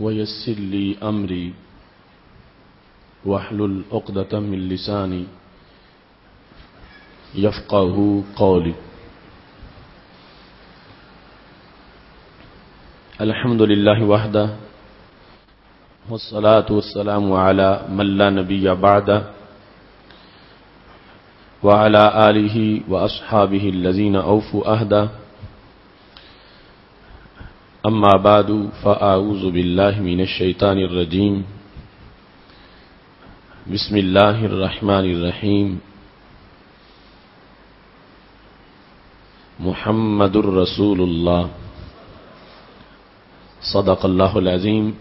ويسر لي أمري واحلل عقدة من لساني يفقه قولي. الحمد لله وحده والصلاة والسلام على من لا نبي بعده وعلى آله وأصحابه الذين أوفوا عهده. أما بعد فأعوذ بالله من الشيطان الرجيم. بسم الله الرحمن الرحيم. محمد رسول الله صدق الله العظيم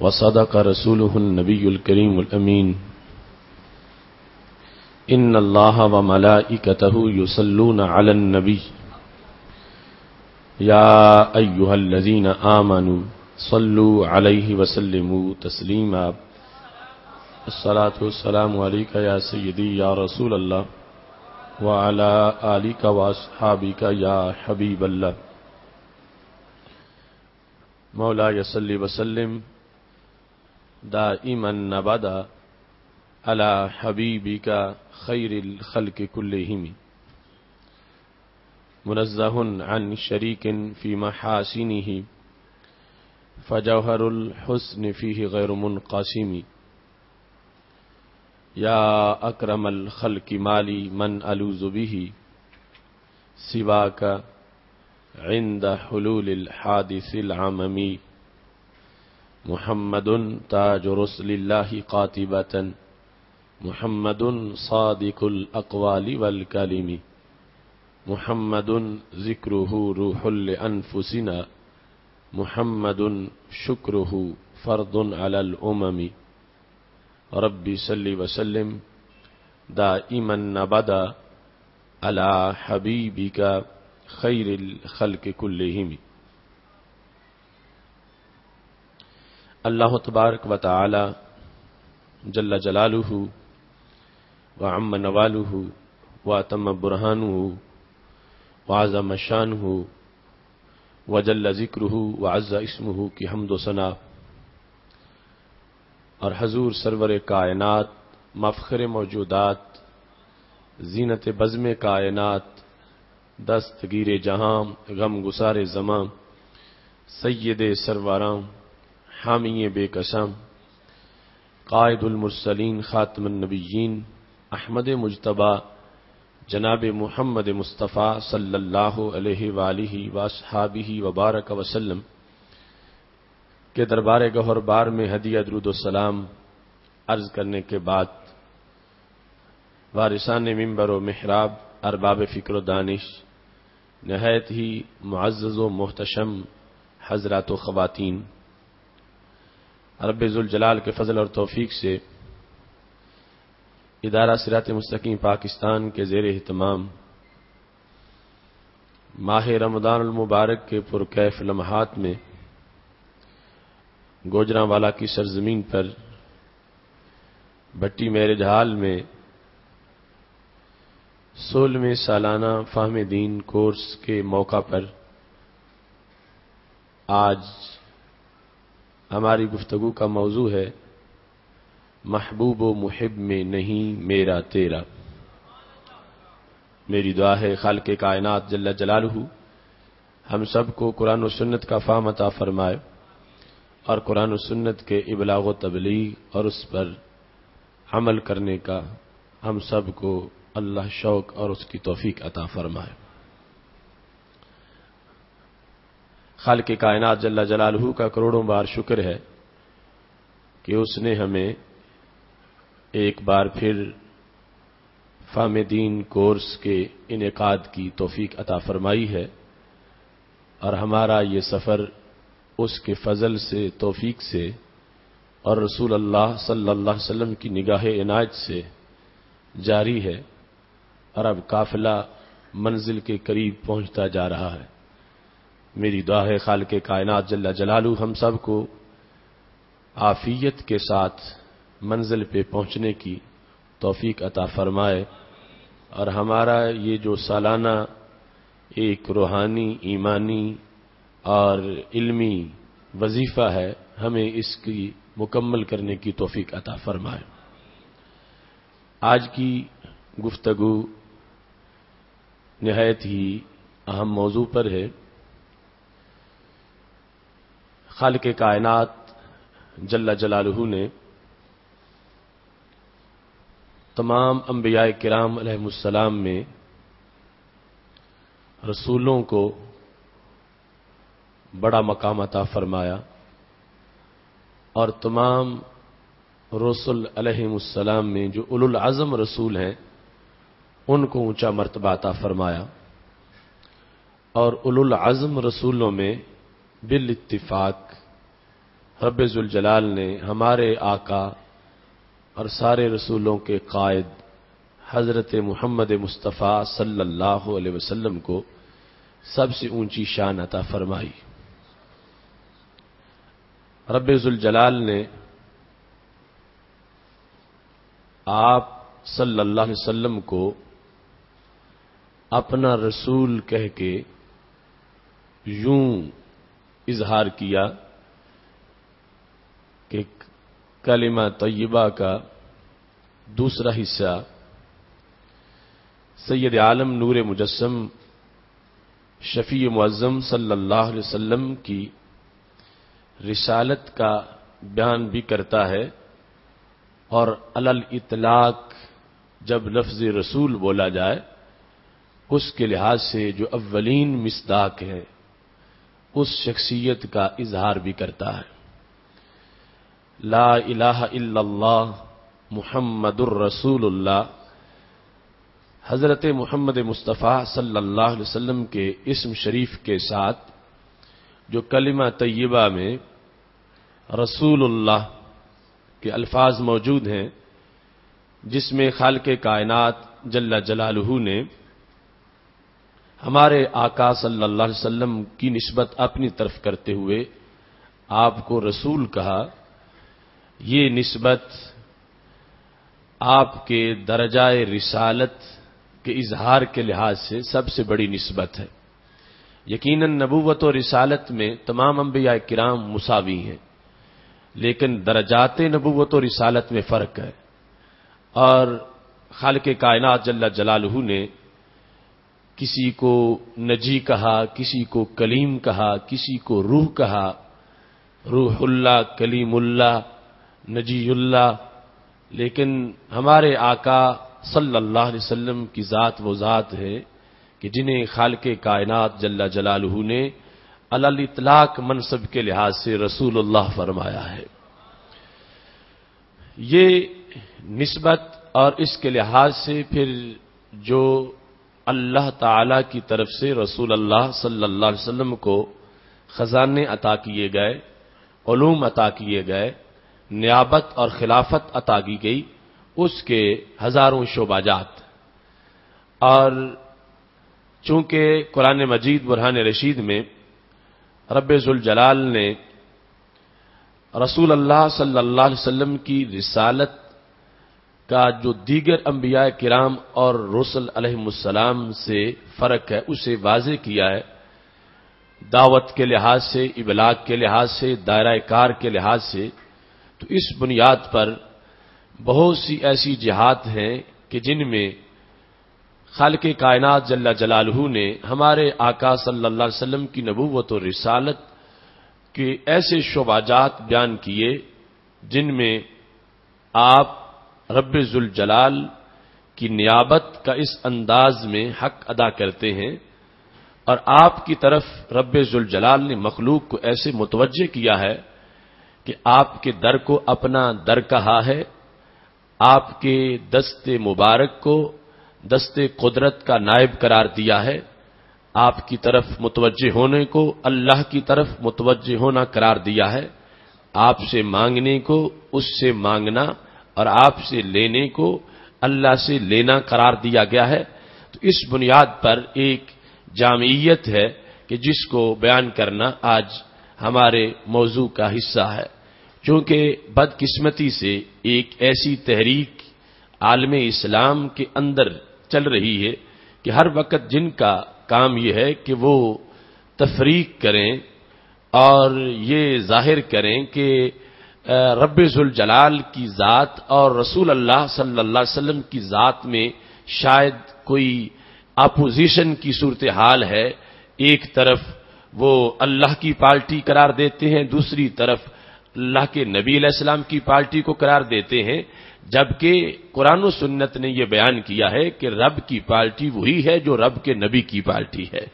وصدق رسوله النبي الكريم الأمين. إن الله وملائكته يصلون على النبي يا أيها الذين آمنوا صلوا عليه وسلموا تسليما. الصلاة والسلام عليك يا سيدي يا رسول الله وعلى آلك وأصحابك يا حبيب الله. مولاي صل وسلم دائما أبدا على حبيبك خير الخلق كلهم منزه عن شريك في محاسنه فجوهر الحسن فيه غير منقسم. يا أكرم الخلق مالي من ألوذ به سواك عند حلول الحادث العممي. محمد تاج رسل الله قاتبة محمد صادق الأقوال والكلم. محمد ذكره روح لأنفسنا محمد شكره فرض على الأمم. ربي صل وسلم دائما أبدا على حبيبك خير الخلق كلهم. اللہ تبارک و تعالی جل جلالہ وعم نوالہ واتم برہانہ وعظم شانہ وجل ذکرہ وعز اسمہ کی حمد و ثنا اور حضور سرور کائنات مفخر موجودات زینت بزم کائنات دستگیر جہاں غم گسار زماں سید سرواراں حامی بے قسم قائد المرسلین خاتم النبیین احمد مجتبی جناب محمد مصطفیٰ صلی اللہ علیہ وآلہ واصحابہ وبارک وسلم کے دربار گہر بار میں ہدیہ درود و سلام عرض کرنے کے بعد وارثان منبر و محراب ارباب فکر و دانش نہایت ہی معزز و محتشم حضرات و خواتین، رب ذوالجلال کے فضل اور توفیق سے ادارہ صراط مستقیم پاکستان کے زیر اہتمام ماہ رمضان المبارک کے پرکیف لمحات میں گوجرانوالا کی سرزمین پر بھٹی میرج ہال میں 16ویں سالانہ فہم دین کورس کے موقع پر آج ہماری گفتگو کا موضوع ہے محبوب و محب میں نہیں میرا تیرا. میری دعا ہے خالق کائنات جل جلالہ ہم سب کو قرآن و سنت کا فہم عطا فرمائے اور قرآن و سنت کے ابلاغ و تبلیغ اور اس پر عمل کرنے کا ہم سب کو اللہ شوق اور اس کی توفیق عطا فرمائے. خالق کائنات جل جلالہ کا کروڑوں بار شکر ہے کہ اس نے ہمیں ایک بار پھر فہم دین کورس کے انعقاد کی توفیق عطا فرمائی ہے اور ہمارا یہ سفر اس کے فضل سے توفیق سے اور رسول اللہ صلی اللہ علیہ وسلم کی نگاہ عنایت سے جاری ہے اور اب قافلہ منزل کے قریب پہنچتا جا رہا ہے. میری دعا ہے خالق کائنات جل جلالہ ہم سب کو عافیت کے ساتھ منزل پہ پہنچنے کی توفیق عطا فرمائے اور ہمارا یہ جو سالانہ ایک روحانی ایمانی اور علمی وظیفہ ہے، ہمیں اس کی مکمل کرنے کی توفیق عطا فرمائے۔ آج کی گفتگو نہایت ہی اہم موضوع پر ہے۔ خالق کائنات جل جلالہ نے تمام انبیاء کرام علیہم السلام میں رسولوں کو بڑا مقام عطا فرمایا، اور تمام رسل علیہم السلام میں جو اولو العزم رسول ہیں ان کو اونچا مرتبہ عطا فرمایا، اور اولو العزم رسولوں میں بالاتفاق رب ذوالجلال نے ہمارے آقا اور سارے رسولوں کے قائد حضرت محمد مصطفیٰ صلی اللہ علیہ وسلم کو سب سے اونچی شان عطا فرمائی۔ رب ذوالجلال نے آپ صلی اللہ علیہ وسلم کو اپنا رسول کہہ کے یوں اظہار کیا کہ کلمہ طیبہ کا دوسرا حصہ سید عالم نور مجسم شفیع معظم صلی اللہ علیہ وسلم کی رسالت کا بیان بھی کرتا ہے، اور علی الاطلاق جب لفظ رسول بولا جائے اس کے لحاظ سے جو اولین مصداق ہے اس شخصیت کا اظہار بھی کرتا ہے۔ لا الہ الا اللہ محمد الرسول اللہ، حضرت محمد مصطفیٰ صلی اللہ علیہ وسلم کے اسم شریف کے ساتھ جو کلمہ طیبہ میں رسول اللہ کے الفاظ موجود ہیں، جس میں خالق کائنات جل جلالہ نے ہمارے آقا صلی اللہ علیہ وسلم کی نسبت اپنی طرف کرتے ہوئے آپ کو رسول کہا، یہ نسبت آپ کے درجہ رسالت کے اظہار کے لحاظ سے سب سے بڑی نسبت ہے۔ یقیناً نبوت و رسالت میں تمام انبیاء کرام مساوی ہیں، لیکن درجات نبوت و رسالت میں فرق ہے، اور خالق کائنات جل جلالہ نے کسی کو نجی کہا، کسی کو کلیم کہا، کسی کو روح کہا، روح اللہ، کلیم اللہ، نجی اللہ، لیکن ہمارے آقا صلی اللہ علیہ وسلم کی ذات وہ ذات ہے کہ جنہیں خالق کائنات جل جلالہ نے علی الاطلاق منصب کے لحاظ سے رسول اللہ فرمایا ہے۔ یہ نسبت اور اس کے لحاظ سے پھر جو اللہ تعالی کی طرف سے رسول اللہ صلی اللہ علیہ وسلم کو خزانے عطا کیے گئے، علوم عطا کیے گئے، نیابت اور خلافت عطا کی گئی، اس کے ہزاروں شعبات، اور چونکہ قرآن مجید برہان رشید میں رب ذوالجلال نے رسول اللہ صلی اللہ علیہ وسلم کی رسالت کا جو دیگر انبیاء کرام اور رسل علیہم السلام سے فرق ہے اسے واضح کیا ہے، دعوت کے لحاظ سے، ابلاغ کے لحاظ سے، دائرہ کار کے لحاظ سے۔ تو اس بنیاد پر بہت سی ایسی جہات ہیں کہ جن میں خالق کائنات جل جلالہ نے ہمارے آقا صلی اللہ علیہ وسلم کی نبوت و رسالت کے ایسے شعبات بیان کیے جن میں آپ رب ذوالجلال کی نیابت کا اس انداز میں حق ادا کرتے ہیں، اور آپ کی طرف رب ذوالجلال نے مخلوق کو ایسے متوجہ کیا ہے کہ آپ کے در کو اپنا در کہا ہے، آپ کے دست مبارک کو دست قدرت کا نائب قرار دیا ہے، آپ کی طرف متوجہ ہونے کو اللہ کی طرف متوجہ ہونا قرار دیا ہے، آپ سے مانگنے کو اس سے مانگنا اور آپ سے لینے کو اللہ سے لینا قرار دیا گیا ہے۔ تو اس بنیاد پر ایک جامعیت ہے کہ جس کو بیان کرنا آج ہمارے موضوع کا حصہ ہے، چونکہ بدقسمتی سے ایک ایسی تحریک عالم اسلام کے اندر چل رہی ہے کہ ہر وقت جن کا کام یہ ہے کہ وہ تفریق کریں اور یہ ظاہر کریں کہ رب ذوالجلال کی ذات اور رسول اللہ صلی اللہ علیہ وسلم کی ذات میں شاید کوئی اپوزیشن کی صورتحال ہے. ایک طرف وہ اللہ کی پارٹی قرار دیتے ہیں، دوسری طرف اللہ کے نبی علیہ السلام کی پارٹی کو قرار دیتے ہیں، جبکہ قرآن و سنت نے یہ بیان کیا ہے کہ رب کی پارٹی وہی ہے جو رب کے نبی کی پارٹی ہے،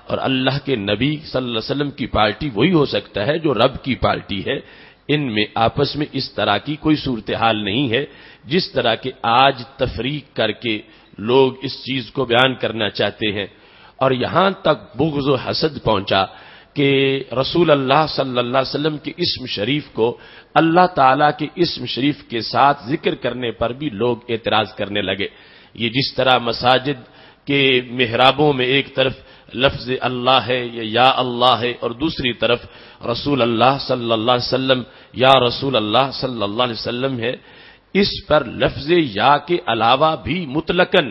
اور اللہ کے نبی صلی اللہ علیہ وسلم کی پارٹی وہی ہو سکتا ہے جو رب کی پارٹی ہے. ان میں آپس میں اس طرح کی کوئی صورتحال نہیں ہے جس طرح کہ آج تفریق کر کے لوگ اس چیز کو بیان کرنا چاہتے ہیں، اور یہاں تک بغض و حسد پہنچا کہ رسول اللہ صلی اللہ علیہ وسلم کے اسم شریف کو اللہ تعالیٰ کے اسم شریف کے ساتھ ذکر کرنے پر بھی لوگ اعتراض کرنے لگے. یہ جس طرح مساجد کے محرابوں میں ایک طرف لفظ اللہ ہے یا اللہ ہے اور دوسری طرف رسول اللہ صلی اللہ علیہ وسلم یا رسول اللہ صلی اللہ علیہ وسلم ہے، اس پر لفظ یا کے علاوہ بھی مطلقاً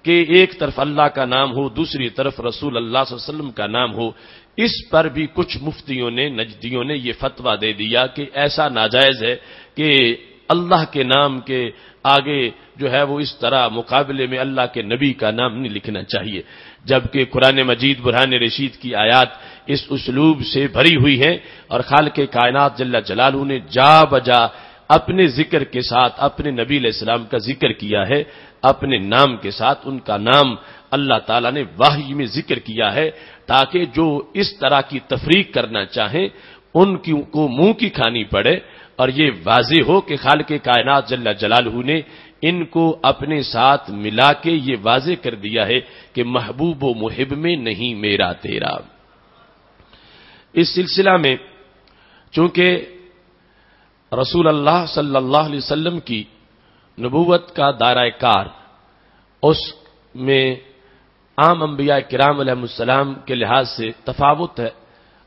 کہ ایک طرف اللہ کا نام ہو دوسری طرف رسول اللہ صلی اللہ علیہ وسلم کا نام ہو، اس پر بھی کچھ مفتیوں نے نجدیوں نے یہ فتویٰ دے دیا کہ ایسا ناجائز ہے کہ اللہ کے نام کے آگے جو ہے وہ اس طرح مقابلے میں اللہ کے نبی کا نام نہیں لکھنا چاہیے، جبکہ قرآن مجید برہان رشید کی آیات اس اسلوب سے بھری ہوئی ہیں، اور خالق کائنات جل جلالہ نے جا بجا اپنے ذکر کے ساتھ اپنے نبی علیہ السلام کا ذکر کیا ہے، اپنے نام کے ساتھ ان کا نام اللہ تعالیٰ نے وحی میں ذکر کیا ہے، تاکہ جو اس طرح کی تفریق کرنا چاہیں ان کو منہ کی کھانی پڑے، اور یہ واضح ہو کہ خالق کائنات جل جلالہ نے ان کو اپنے ساتھ ملا کے یہ واضح کر دیا ہے کہ محبوب و محب میں نہیں میرا تیرا. اس سلسلہ میں چونکہ رسول اللہ صلی اللہ علیہ وسلم کی نبوت کا دائرہ کار اس میں عام انبیاء کرام علیہ السلام کے لحاظ سے تفاوت ہے،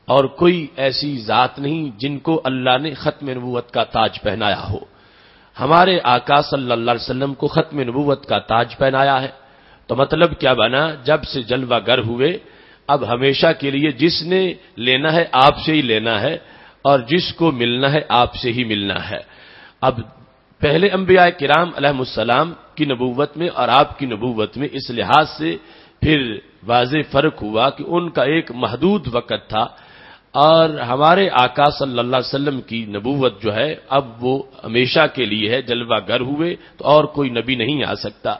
اور کوئی ایسی ذات نہیں جن کو اللہ نے ختم نبوت کا تاج پہنایا ہو. ہمارے آقا صلی اللہ علیہ وسلم کو ختم نبوت کا تاج پہنایا ہے، تو مطلب کیا بنا؟ جب سے جلوہ گر ہوئے اب ہمیشہ کے لیے جس نے لینا ہے آپ سے ہی لینا ہے، اور جس کو ملنا ہے آپ سے ہی ملنا ہے. اب پہلے انبیاء کرام علیہ السلام کی نبوت میں اور آپ کی نبوت میں اس لحاظ سے پھر واضح فرق ہوا کہ ان کا ایک محدود وقت تھا، اور ہمارے آقا صلی اللہ علیہ وسلم کی نبوت جو ہے اب وہ ہمیشہ کے لیے ہے. جلوہ گر ہوئے تو اور کوئی نبی نہیں آ سکتا.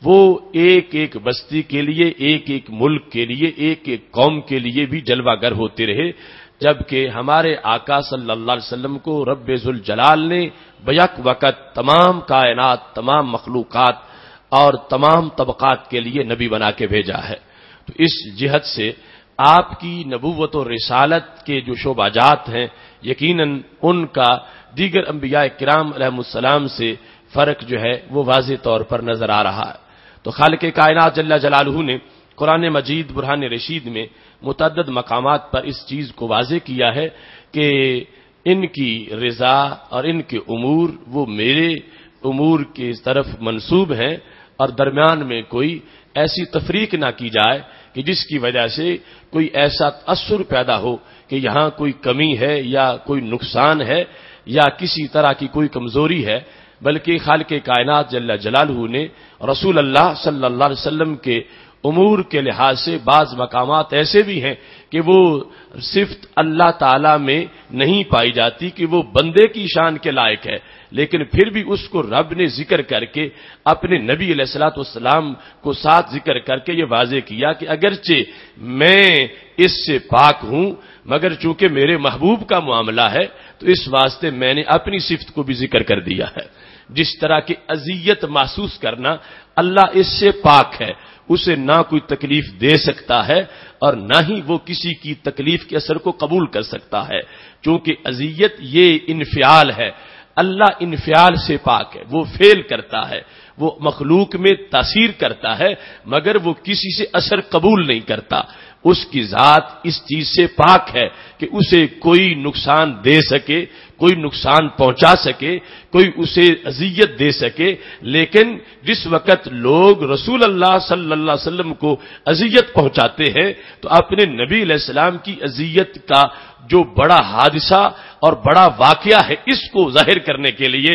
وہ ایک ایک بستی کے لیے، ایک ایک ملک کے لیے، ایک ایک قوم کے لیے بھی جلوہ گر ہوتے رہے، جبکہ ہمارے آقا صلی اللہ علیہ وسلم کو رب ذوالجلال نے بیک وقت تمام کائنات، تمام مخلوقات اور تمام طبقات کے لیے نبی بنا کے بھیجا ہے. تو اس جہت سے آپ کی نبوت و رسالت کے جو شعبہ جات ہیں یقیناً ان کا دیگر انبیاء کرام علیہ السلام سے فرق جو ہے وہ واضح طور پر نظر آ رہا ہے. تو خالق کائنات جل جلالہ نے قرآن مجید برہان رشید میں متعدد مقامات پر اس چیز کو واضح کیا ہے کہ ان کی رضا اور ان کے امور وہ میرے امور کی طرف منسوب ہیں، اور درمیان میں کوئی ایسی تفریق نہ کی جائے کہ جس کی وجہ سے کوئی ایسا تاثر پیدا ہو کہ یہاں کوئی کمی ہے یا کوئی نقصان ہے یا کسی طرح کی کوئی کمزوری ہے، بلکہ خالق کائنات جل جلالہ نے رسول اللہ صلی اللہ علیہ وسلم کے امور کے لحاظ سے بعض مقامات ایسے بھی ہیں کہ وہ صفت اللہ تعالی میں نہیں پائی جاتی کہ وہ بندے کی شان کے لائق ہے، لیکن پھر بھی اس کو رب نے ذکر کر کے اپنے نبی علیہ الصلوۃ والسلام کو ساتھ ذکر کر کے یہ واضح کیا کہ اگرچہ میں اس سے پاک ہوں مگر چونکہ میرے محبوب کا معاملہ ہے تو اس واسطے میں نے اپنی صفت کو بھی ذکر کر دیا ہے. جس طرح کی اذیت محسوس کرنا اللہ اس سے پاک ہے، اسے نہ کوئی تکلیف دے سکتا ہے اور نہ ہی وہ کسی کی تکلیف کے اثر کو قبول کر سکتا ہے، چونکہ اذیت یہ انفعال ہے. اللہ انفعال سے پاک ہے، وہ فعل کرتا ہے، وہ مخلوق میں تاثیر کرتا ہے مگر وہ کسی سے اثر قبول نہیں کرتا. اس کی ذات اس چیز سے پاک ہے کہ اسے کوئی نقصان دے سکے، کوئی نقصان پہنچا سکے، کوئی اسے اذیت دے سکے، لیکن جس وقت لوگ رسول اللہ صلی اللہ علیہ وسلم کو اذیت پہنچاتے ہیں تو اپنے نبی علیہ السلام کی اذیت کا جو بڑا حادثہ اور بڑا واقعہ ہے اس کو ظاہر کرنے کے لیے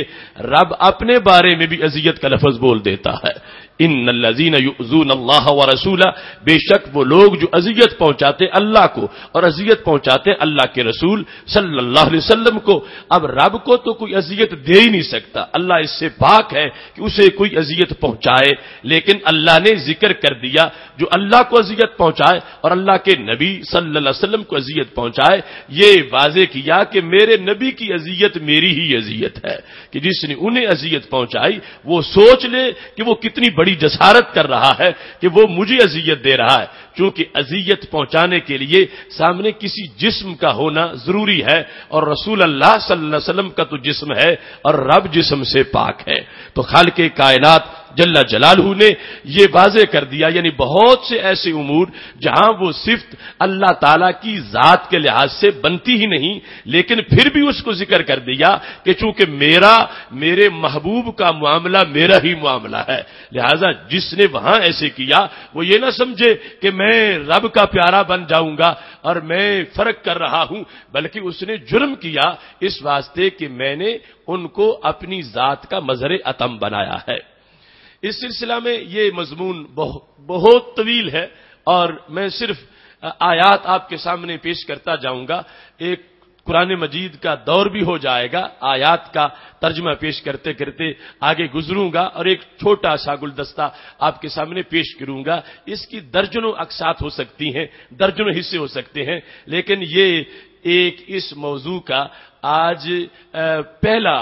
رب اپنے بارے میں بھی اذیت کا لفظ بول دیتا ہے۔ ان الذین یؤذون اللہ ورسولہ، بے شک وہ لوگ جو اذیت پہنچاتے اللہ کو اور اذیت پہنچاتے اللہ کے رسول صلی اللہ علیہ وسلم کو۔ اب رب کو تو کوئی اذیت دے ہی نہیں سکتا، اللہ اس سے پاک ہے کہ اسے کوئی اذیت پہنچائے، لیکن اللہ نے ذکر کر دیا جو اللہ کو اذیت پہنچائے اور اللہ کے نبی صلی اللہ علیہ وسلم کو اذیت پہنچائے، یہ واضح کیا کہ میرے نبی کی اذیت میری ہی اذیت ہے، کہ جس نے انہیں اذیت پہنچائی وہ سوچ لے کہ وہ کتنی بڑی جسارت کر رہا ہے کہ وہ مجھے اذیت دے رہا ہے، چونکہ اذیت پہنچانے کے لیے سامنے کسی جسم کا ہونا ضروری ہے، اور رسول اللہ صلی اللہ علیہ وسلم کا تو جسم ہے اور رب جسم سے پاک ہے۔ تو خالق کائنات جل جلالہ نے یہ واضح کر دیا، یعنی بہت سے ایسے امور جہاں وہ صفت اللہ تعالی کی ذات کے لحاظ سے بنتی ہی نہیں، لیکن پھر بھی اس کو ذکر کر دیا کہ چونکہ میرے محبوب کا معاملہ میرا ہی معاملہ ہے، لہذا جس نے وہاں ایسے کیا وہ یہ نہ سمجھے کہ میں رب کا پیارا بن جاؤں گا اور میں فرق کر رہا ہوں، بلکہ اس نے جرم کیا اس واسطے کہ میں نے ان کو اپنی ذات کا مظہر اتم بنایا ہے۔ اس سلسلہ میں یہ مضمون بہت طویل ہے اور میں صرف آیات آپ کے سامنے پیش کرتا جاؤں گا، ایک قرآن مجید کا دور بھی ہو جائے گا، آیات کا ترجمہ پیش کرتے کرتے آگے گزروں گا اور ایک چھوٹا سا گلدستہ آپ کے سامنے پیش کروں گا۔ اس کی درجنوں اقساط ہو سکتی ہیں، درجنوں حصے ہو سکتے ہیں، لیکن یہ ایک اس موضوع کا آج پہلا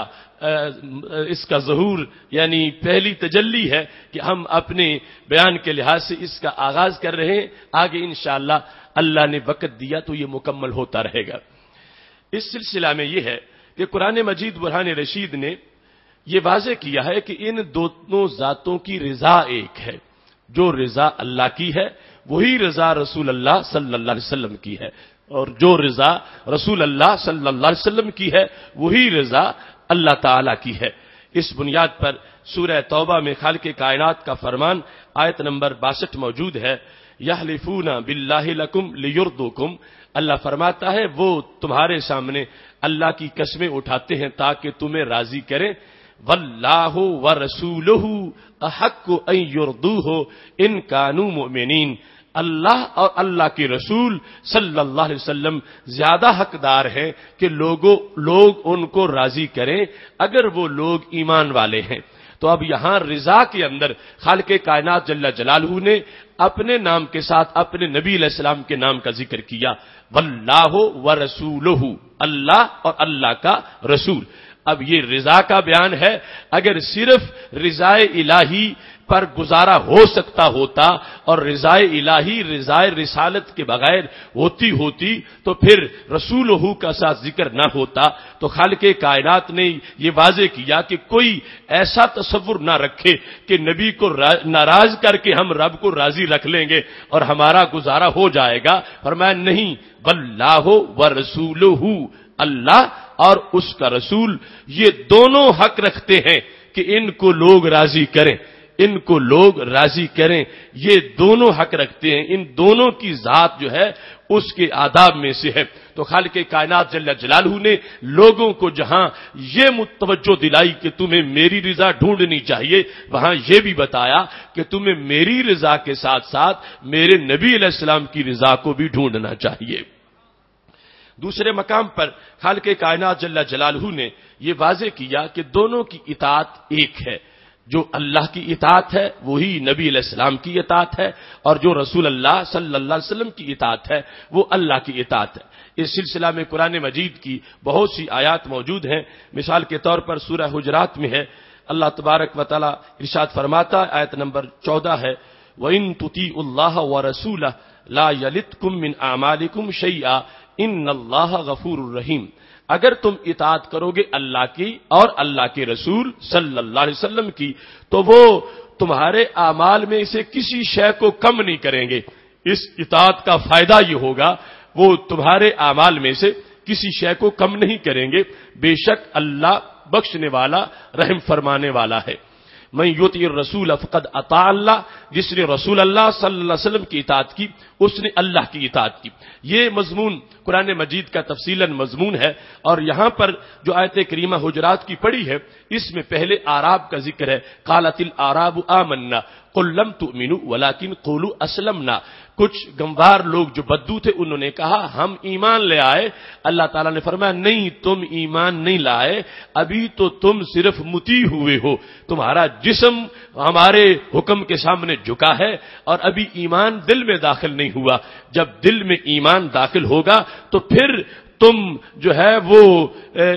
اس کا ظہور یعنی پہلی تجلی ہے کہ ہم اپنے بیان کے لحاظ سے اس کا آغاز کر رہے ہیں، آگے انشاءاللہ اللہ نے وقت دیا تو یہ مکمل ہوتا رہے گا۔ اس سلسلہ میں یہ ہے کہ قرآن مجید برہان رشید نے یہ واضح کیا ہے کہ ان دونوں ذاتوں کی رضا ایک ہے، جو رضا اللہ کی ہے وہی رضا رسول اللہ صلی اللہ علیہ وسلم کی ہے، اور جو رضا رسول اللہ صلی اللہ علیہ وسلم کی ہے وہی رضا اللہ تعالی کی ہے۔ اس بنیاد پر سورہ توبہ میں خالق کائنات کا فرمان آیت نمبر 62 موجود ہے، یحلفون باللہ لکم لیرضوکم، اللہ فرماتا ہے وہ تمہارے سامنے اللہ کی قسمیں اٹھاتے ہیں تاکہ تمہیں راضی کریں، واللہ ورسولہ احق ان یرضوہ ان کانوا مؤمنین، اللہ اور اللہ کے رسول صلی اللہ علیہ وسلم زیادہ حقدار ہیں کہ لوگ ان کو راضی کریں اگر وہ لوگ ایمان والے ہیں۔ تو اب یہاں رضا کے اندر خالق کائنات جل جلالہ نے اپنے نام کے ساتھ اپنے نبی علیہ السلام کے نام کا ذکر کیا، واللہ ورسولہ، اللہ اور اللہ کا رسول۔ اب یہ رضا کا بیان ہے، اگر صرف رضا الہی پر گزارا ہو سکتا ہوتا اور رضا الہی رضا رسالت کے بغیر ہوتی تو پھر رسولہ کا ساتھ ذکر نہ ہوتا۔ تو خالق کائنات نے یہ واضح کیا کہ کوئی ایسا تصور نہ رکھے کہ نبی کو ناراض کر کے ہم رب کو راضی رکھ لیں گے اور ہمارا گزارا ہو جائے گا، فرمایا نہیں، واللہ ورسولہ، اللہ اور اس کا رسول یہ دونوں حق رکھتے ہیں کہ ان کو لوگ راضی کریں، ان کو لوگ راضی کریں، یہ دونوں حق رکھتے ہیں، ان دونوں کی ذات جو ہے اس کے آداب میں سے ہے۔ تو خالق کائنات جل جلالہ نے لوگوں کو جہاں یہ متوجہ دلائی کہ تمہیں میری رضا ڈھونڈنی چاہیے، وہاں یہ بھی بتایا کہ تمہیں میری رضا کے ساتھ ساتھ میرے نبی علیہ السلام کی رضا کو بھی ڈھونڈنا چاہیے۔ دوسرے مقام پر خالق کائنات جل جلالہ نے یہ واضح کیا کہ دونوں کی اطاعت ایک ہے، جو اللہ کی اطاعت ہے وہی نبی علیہ السلام کی اطاعت ہے، اور جو رسول اللہ صلی اللہ علیہ وسلم کی اطاعت ہے وہ اللہ کی اطاعت ہے۔ اس سلسلہ میں قرآن مجید کی بہت سی آیات موجود ہیں، مثال کے طور پر سورہ حجرات میں ہے، اللہ تبارک و تعالی ارشاد فرماتا، آیت نمبر 14 ہے، وَإِن تُطِيعُوا اللَّهَ وَرَسُولَهُ لَا يَلِتْكُم مِّنْ أَعْمَالِكُمْ شَيْئًا إِنَّ اللَّهَ غَفُورٌ رَحِيمٌ، اگر تم اطاعت کرو گے اللہ کی اور اللہ کے رسول صلی اللہ علیہ وسلم کی تو وہ تمہارے اعمال میں سے کسی شے کو کم نہیں کریں گے۔ اس اطاعت کا فائدہ یہ ہوگا وہ تمہارے اعمال میں سے کسی شے کو کم نہیں کریں گے، بے شک اللہ بخشنے والا رحم فرمانے والا ہے۔ من یطع الرسول فقد اطاع اللہ، جس نے رسول اللہ صلی اللہ علیہ وسلم کی اطاعت کی اس نے اللہ کی اطاعت کی۔ یہ مضمون قرآن مجید کا تفصیلاً مضمون ہے، اور یہاں پر جو آیت کریمہ حجرات کی پڑھی ہے اس میں پہلے اعراب کا ذکر ہے۔ قالت الاعراب آمنا قل لم تؤمنوا ولكن قولوا اسلمنا۔ کچھ گنوار لوگ جو بدو تھے انہوں نے کہا ہم ایمان لے آئے، اللہ تعالیٰ نے فرمایا نہیں، تم ایمان نہیں لائے، ابھی تو تم صرف مطیع ہوئے ہو، تمہارا جسم ہمارے حکم کے سامنے جھکا ہے اور ابھی ایمان دل میں داخل نہیں ہوا۔ جب دل میں ایمان داخل ہوگا تو پھر تم جو ہے وہ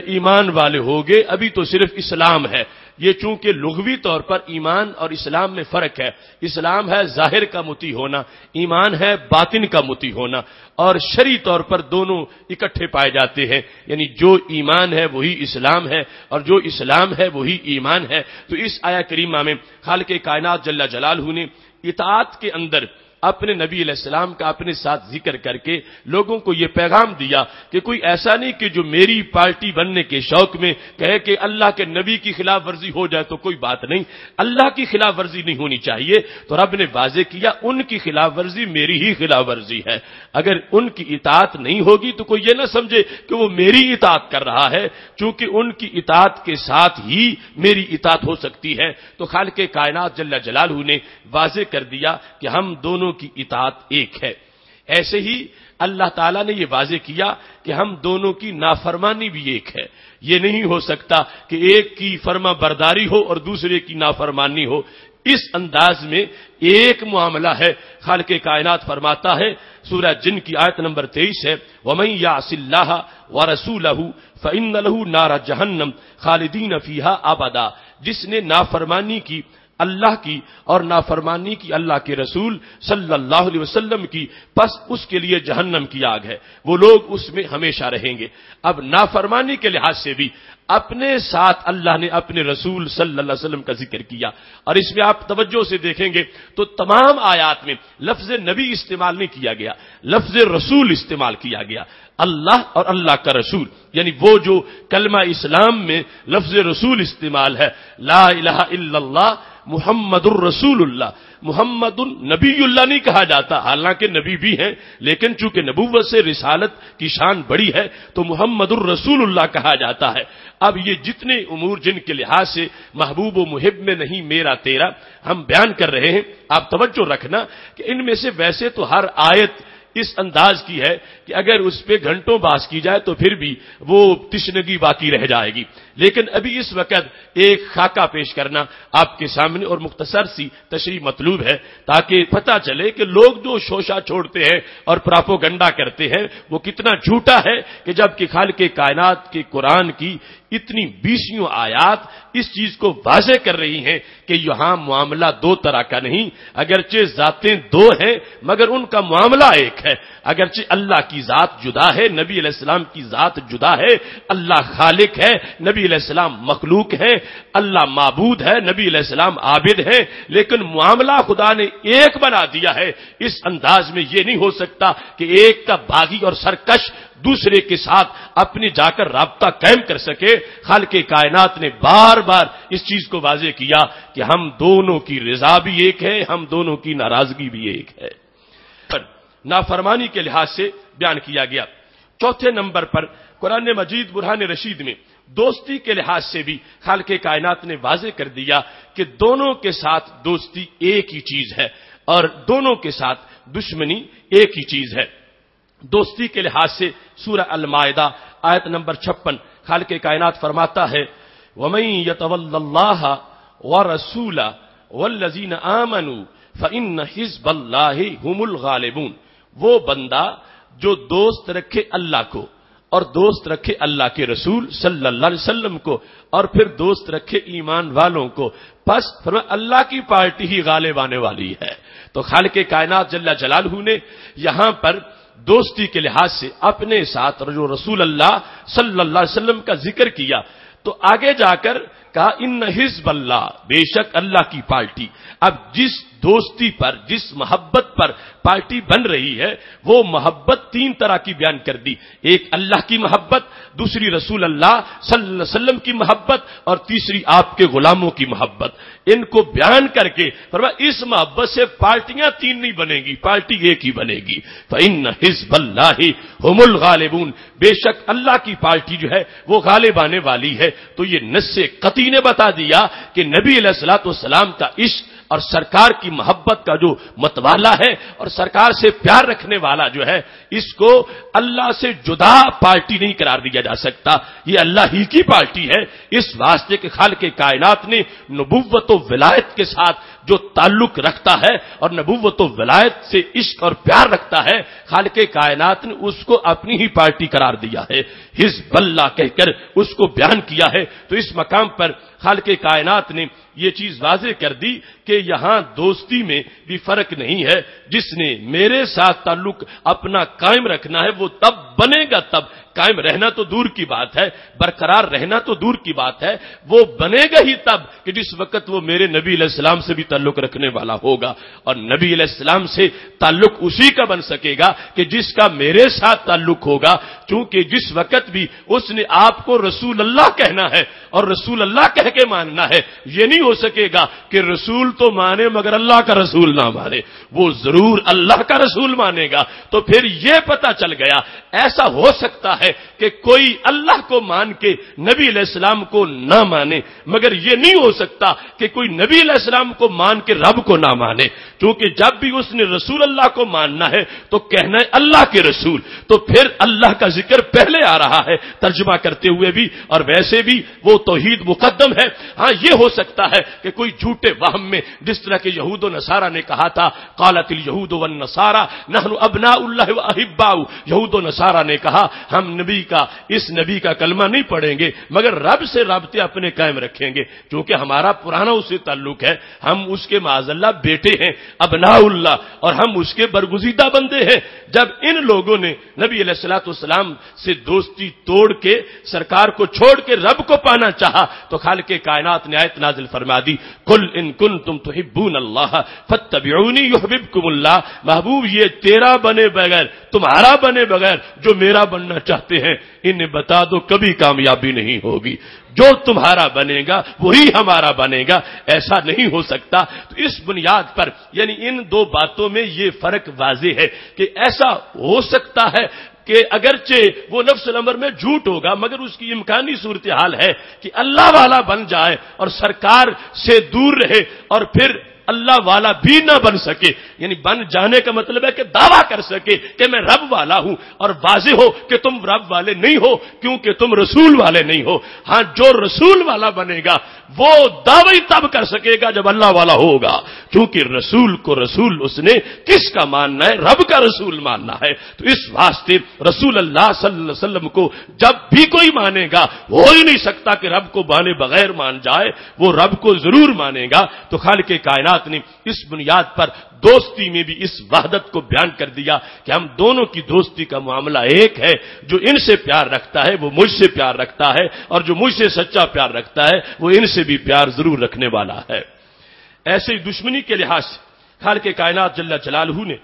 ایمان والے ہوگے، ابھی تو صرف اسلام ہے۔ یہ چونکہ لغوی طور پر ایمان اور اسلام میں فرق ہے، اسلام ہے ظاہر کا مطیع ہونا، ایمان ہے باطن کا مطیع ہونا، اور شرعی طور پر دونوں اکٹھے پائے جاتے ہیں، یعنی جو ایمان ہے وہی اسلام ہے اور جو اسلام ہے وہی ایمان ہے۔ تو اس آیہ کریمہ میں خالق کائنات جل جلالہ نے اطاعت کے اندر اپنے نبی علیہ السلام کا اپنے ساتھ ذکر کر کے لوگوں کو یہ پیغام دیا کہ کوئی ایسا نہیں کہ جو میری پارٹی بننے کے شوق میں کہے کہ اللہ کے نبی کی خلاف ورزی ہو جائے تو کوئی بات نہیں، اللہ کی خلاف ورزی نہیں ہونی چاہیے۔ تو رب نے واضح کیا ان کی خلاف ورزی میری ہی خلاف ورزی ہے، اگر ان کی اطاعت نہیں ہوگی تو کوئی یہ نہ سمجھے کہ وہ میری اطاعت کر رہا ہے، چونکہ ان کی اطاعت کے ساتھ ہی میری اطاعت ہو سکتی ہے۔ تو خالق کائنات جل جلالہ نے واضح کر دیا کہ ہم دونوں کی اطاعت ایک ہے۔ ایسے ہی اللہ تعالیٰ نے یہ واضح کیا کہ ہم دونوں کی نافرمانی بھی ایک ہے۔ یہ نہیں ہو سکتا کہ ایک کی فرما برداری ہو اور دوسرے کی نافرمانی ہو، اس انداز میں ایک معاملہ ہے۔ خالق کائنات فرماتا ہے، سورہ جن کی آیت نمبر 23 ہے، وَمَن يَعْصِ اللَّهَ وَرَسُولَهُ فَإِنَّ لَهُ نَارَ جَهَنَّمَ خَالِدِينَ فِيهَا أَبَدًا۔ جس نے نافرمانی کی اللہ کی اور نافرمانی کی اللہ کے رسول صلی اللہ علیہ وسلم کی، پس اس کے لیے جہنم کی آگ ہے، وہ لوگ اس میں ہمیشہ رہیں گے۔ اب نافرمانی کے لحاظ سے بھی اپنے ساتھ اللہ نے اپنے رسول صلی اللہ علیہ وسلم کا ذکر کیا، اور اس میں آپ توجہ سے دیکھیں گے تو تمام آیات میں لفظ نبی استعمال نہیں کیا گیا، لفظ رسول استعمال کیا گیا۔ اللہ اور اللہ کا رسول، یعنی وہ جو کلمہ اسلام میں لفظ رسول استعمال ہے، لا الہ الا اللہ محمد الرسول اللہ، محمد نبی اللہ نہیں کہا جاتا، حالانکہ نبی بھی ہیں، لیکن چونکہ نبوت سے رسالت کی شان بڑی ہے تو محمد الرسول اللہ کہا جاتا ہے۔ اب یہ جتنے امور جن کے لحاظ سے محبوب و محب میں نہیں میرا تیرا ہم بیان کر رہے ہیں، آپ توجہ رکھنا کہ ان میں سے ویسے تو ہر آیت اس انداز کی ہے کہ اگر اس پہ گھنٹوں بحث کی جائے تو پھر بھی وہ تشنگی باقی رہ جائے گی، لیکن ابھی اس وقت ایک خاکہ پیش کرنا آپ کے سامنے اور مختصر سی تشریح مطلوب ہے، تاکہ پتہ چلے کہ لوگ جو شوشہ چھوڑتے ہیں اور پراپوگنڈا کرتے ہیں وہ کتنا جھوٹا ہے، کہ جب کہ خالق کائنات کے قرآن کی اتنی 20 آیات اس چیز کو واضح کر رہی ہیں کہ یہاں معاملہ دو طرح کا نہیں، اگرچہ ذاتیں دو ہیں مگر ان کا معاملہ ایک ہے۔ اگرچہ اللہ کی ذات جدا ہے، نبی علیہ السلام کی ذات جدا ہے، اللہ خالق ہے، نبی علیہ السلام مخلوق ہے، اللہ معبود ہے، نبی علیہ السلام عابد ہے، لیکن معاملہ خدا نے ایک بنا دیا ہے۔ اس انداز میں یہ نہیں ہو سکتا کہ ایک کا باغی اور سرکش دوسرے کے ساتھ اپنے جا کر رابطہ قائم کر سکے۔ خالق کائنات نے بار بار اس چیز کو واضح کیا کہ ہم دونوں کی رضا بھی ایک ہے، ہم دونوں کی ناراضگی بھی ایک ہے۔ نافرمانی کے لحاظ سے بیان کیا گیا۔ چوتھے نمبر پر قرآن مجید برہان رشید میں دوستی کے لحاظ سے بھی خالق کائنات نے واضح کر دیا کہ دونوں کے ساتھ دوستی ایک ہی چیز ہے اور دونوں کے ساتھ دشمنی ایک ہی چیز ہے۔ دوستی کے لحاظ سے سورہ المائدہ آیت نمبر 56 خالق کائنات فرماتا ہے، وَمَن يَتَوَلَّ اللَّهَ وَرَسُولَهُ وَالَّذِينَ آمَنُوا فَإِنَّ حِزْبَ اللَّهِ هُمُ الْغَالِبُونَ۔ وہ بندہ جو دوست رکھے اللہ کو اور دوست رکھے اللہ کے رسول صلی اللہ علیہ وسلم کو اور پھر دوست رکھے ایمان والوں کو، پس فرمایا اللہ کی پارٹی ہی غالب آنے والی ہے۔ تو خالق کائنات جل جلالہ نے یہاں پر دوستی کے لحاظ سے اپنے ساتھ جو رسول اللہ صلی اللہ علیہ وسلم کا ذکر کیا، تو آگے جا کر کہا ان حزب اللہ، بے شک اللہ کی پارٹی. اب جس دوستی پر، جس محبت پر پارٹی بن رہی ہے، وہ محبت تین طرح کی بیان کر دی. ایک اللہ کی محبت، دوسری رسول اللہ صلی اللہ علیہ وسلم کی محبت، اور تیسری آپ کے غلاموں کی محبت. ان کو بیان کر کے فرمایا اس محبت سے پارٹیاں تین نہیں بنے گی، پارٹی ایک ہی بنے گی. فإن حزب اللہ هم الغالبون، بے شک اللہ کی پارٹی جو ہے وہ غالب آنے والی ہے. تو یہ نص قطعی نے بتا دیا کہ نبی علیہ الصلوۃ والسلام کا عشق اور سرکار کی محبت کا جو متوالا ہے اور سرکار سے پیار رکھنے والا جو ہے، اس کو اللہ سے جدا پارٹی نہیں قرار دیا جا سکتا. یہ اللہ ہی کی پارٹی ہے. اس واسطے کہ خالق کائنات نے نبوت و ولایت کے ساتھ جو تعلق رکھتا ہے اور نبوت و ولایت سے عشق اور پیار رکھتا ہے، خالق کائنات نے اس کو اپنی ہی پارٹی قرار دیا ہے، حزب اللہ کہہ کر اس کو بیان کیا ہے. تو اس مقام پر خالق کائنات نے یہ چیز واضح کر دی کہ یہاں دوستی میں بھی فرق نہیں ہے. جس نے میرے ساتھ تعلق اپنا قائم رکھنا ہے وہ تب بنے گا، تب قائم رہنا تو دور کی بات ہے، برقرار رہنا تو دور کی بات ہے، وہ بنے گا ہی تب کہ جس وقت وہ میرے نبی علیہ السلام سے بھی تعلق رکھنے والا ہوگا. اور نبی علیہ السلام سے تعلق اسی کا بن سکے گا کہ جس کا میرے ساتھ تعلق ہوگا. چونکہ جس وقت بھی اس نے آپ کو رسول اللہ کہنا ہے اور رسول اللہ کہہ کے ماننا ہے، یہ نہیں ہو سکے گا کہ رسول تو مانے مگر اللہ کا رسول نہ مانے، وہ ضرور اللہ کا رسول مانے گا. تو پھر یہ پتہ چل گیا ایسا ہو سکتا ہے کہ کوئی اللہ کو مان کے نبی علیہ السلام کو نہ مانے، مگر یہ نہیں ہو سکتا کہ کوئی نبی علیہ السلام کو مان کے رب کو نہ مانے. کیونکہ جب بھی اس نے رسول اللہ کو ماننا ہے تو کہنا ہے اللہ کے رسول، تو پھر اللہ کا ذکر پہلے آ رہا ہے ترجمہ کرتے ہوئے بھی، اور ویسے بھی وہ توحید مقدم ہے. ہاں یہ ہو سکتا ہے کہ کوئی جھوٹے وہم میں، جس طرح کہ یہود و نصارہ نے کہا تھا قالت الیہود والنصارى نحن ابناء اللہ واحباؤہ، یہود و نصارہ نے کہا ہم نبی کا، اس نبی کا کلمہ نہیں پڑھیں گے مگر رب سے رابطے اپنے قائم رکھیں گے، کیونکہ ہمارا پرانا اس سے تعلق ہے، ہم اس کے معاذ اللہ بیٹے ہیں، ابناء اللہ، اور ہم اس کے برگزیدہ بندے ہیں. جب ان لوگوں نے نبی علیہ الصلوۃ والسلام سے دوستی توڑ کے سرکار کو چھوڑ کے رب کو پانا چاہا تو خالق کائنات نے آیت نازل فرما دی قل ان کنتم تحبون اللہ فاتبعونی یحببکم اللہ. محبوب یہ تیرا بنے بغیر، تمہارا بنے بغیر جو میرا بننا چاہتے ہیں انہیں بتا دو کبھی کامیابی نہیں ہوگی. جو تمہارا بنے گا وہی ہمارا بنے گا، ایسا نہیں ہو سکتا. تو اس بنیاد پر یعنی ان دو باتوں میں یہ فرق واضح ہے کہ ایسا ہو سکتا ہے کہ اگرچہ وہ نفس الامر میں جھوٹ ہوگا مگر اس کی امکانی صورتحال ہے کہ اللہ والا بن جائے اور سرکار سے دور رہے اور پھر اللہ والا بھی نہ بن سکے. یعنی بن جانے کا مطلب ہے کہ دعویٰ کر سکے کہ میں رب والا ہوں، اور واضح ہو کہ تم رب والے نہیں ہو کیونکہ تم رسول والے نہیں ہو. ہاں جو رسول والا بنے گا وہ دعوی تب کر سکے گا جب اللہ والا ہوگا، کیونکہ رسول کو رسول اس نے کس کا ماننا ہے؟ رب کا رسول ماننا ہے. تو اس واسطے رسول اللہ صلی اللہ علیہ وسلم کو جب بھی کوئی مانے گا، ہو ہی نہیں سکتا کہ رب کو مانے بغیر مان جائے، وہ رب کو ضرور مانے گا. تو خالق کائنات نے اس بنیاد پر دوستی میں بھی اس وحدت کو بیان کر دیا کہ ہم دونوں کی دوستی کا معاملہ ایک ہے. جو ان سے پیار رکھتا ہے وہ مجھ سے پیار رکھتا ہے، اور جو مجھ سے سچا پیار رکھتا ہے وہ ان سے بھی پیار ضرور رکھنے والا ہے. ایسے ہی دشمنی کے لحاظ سے خالق کائنات جل جلالہ نے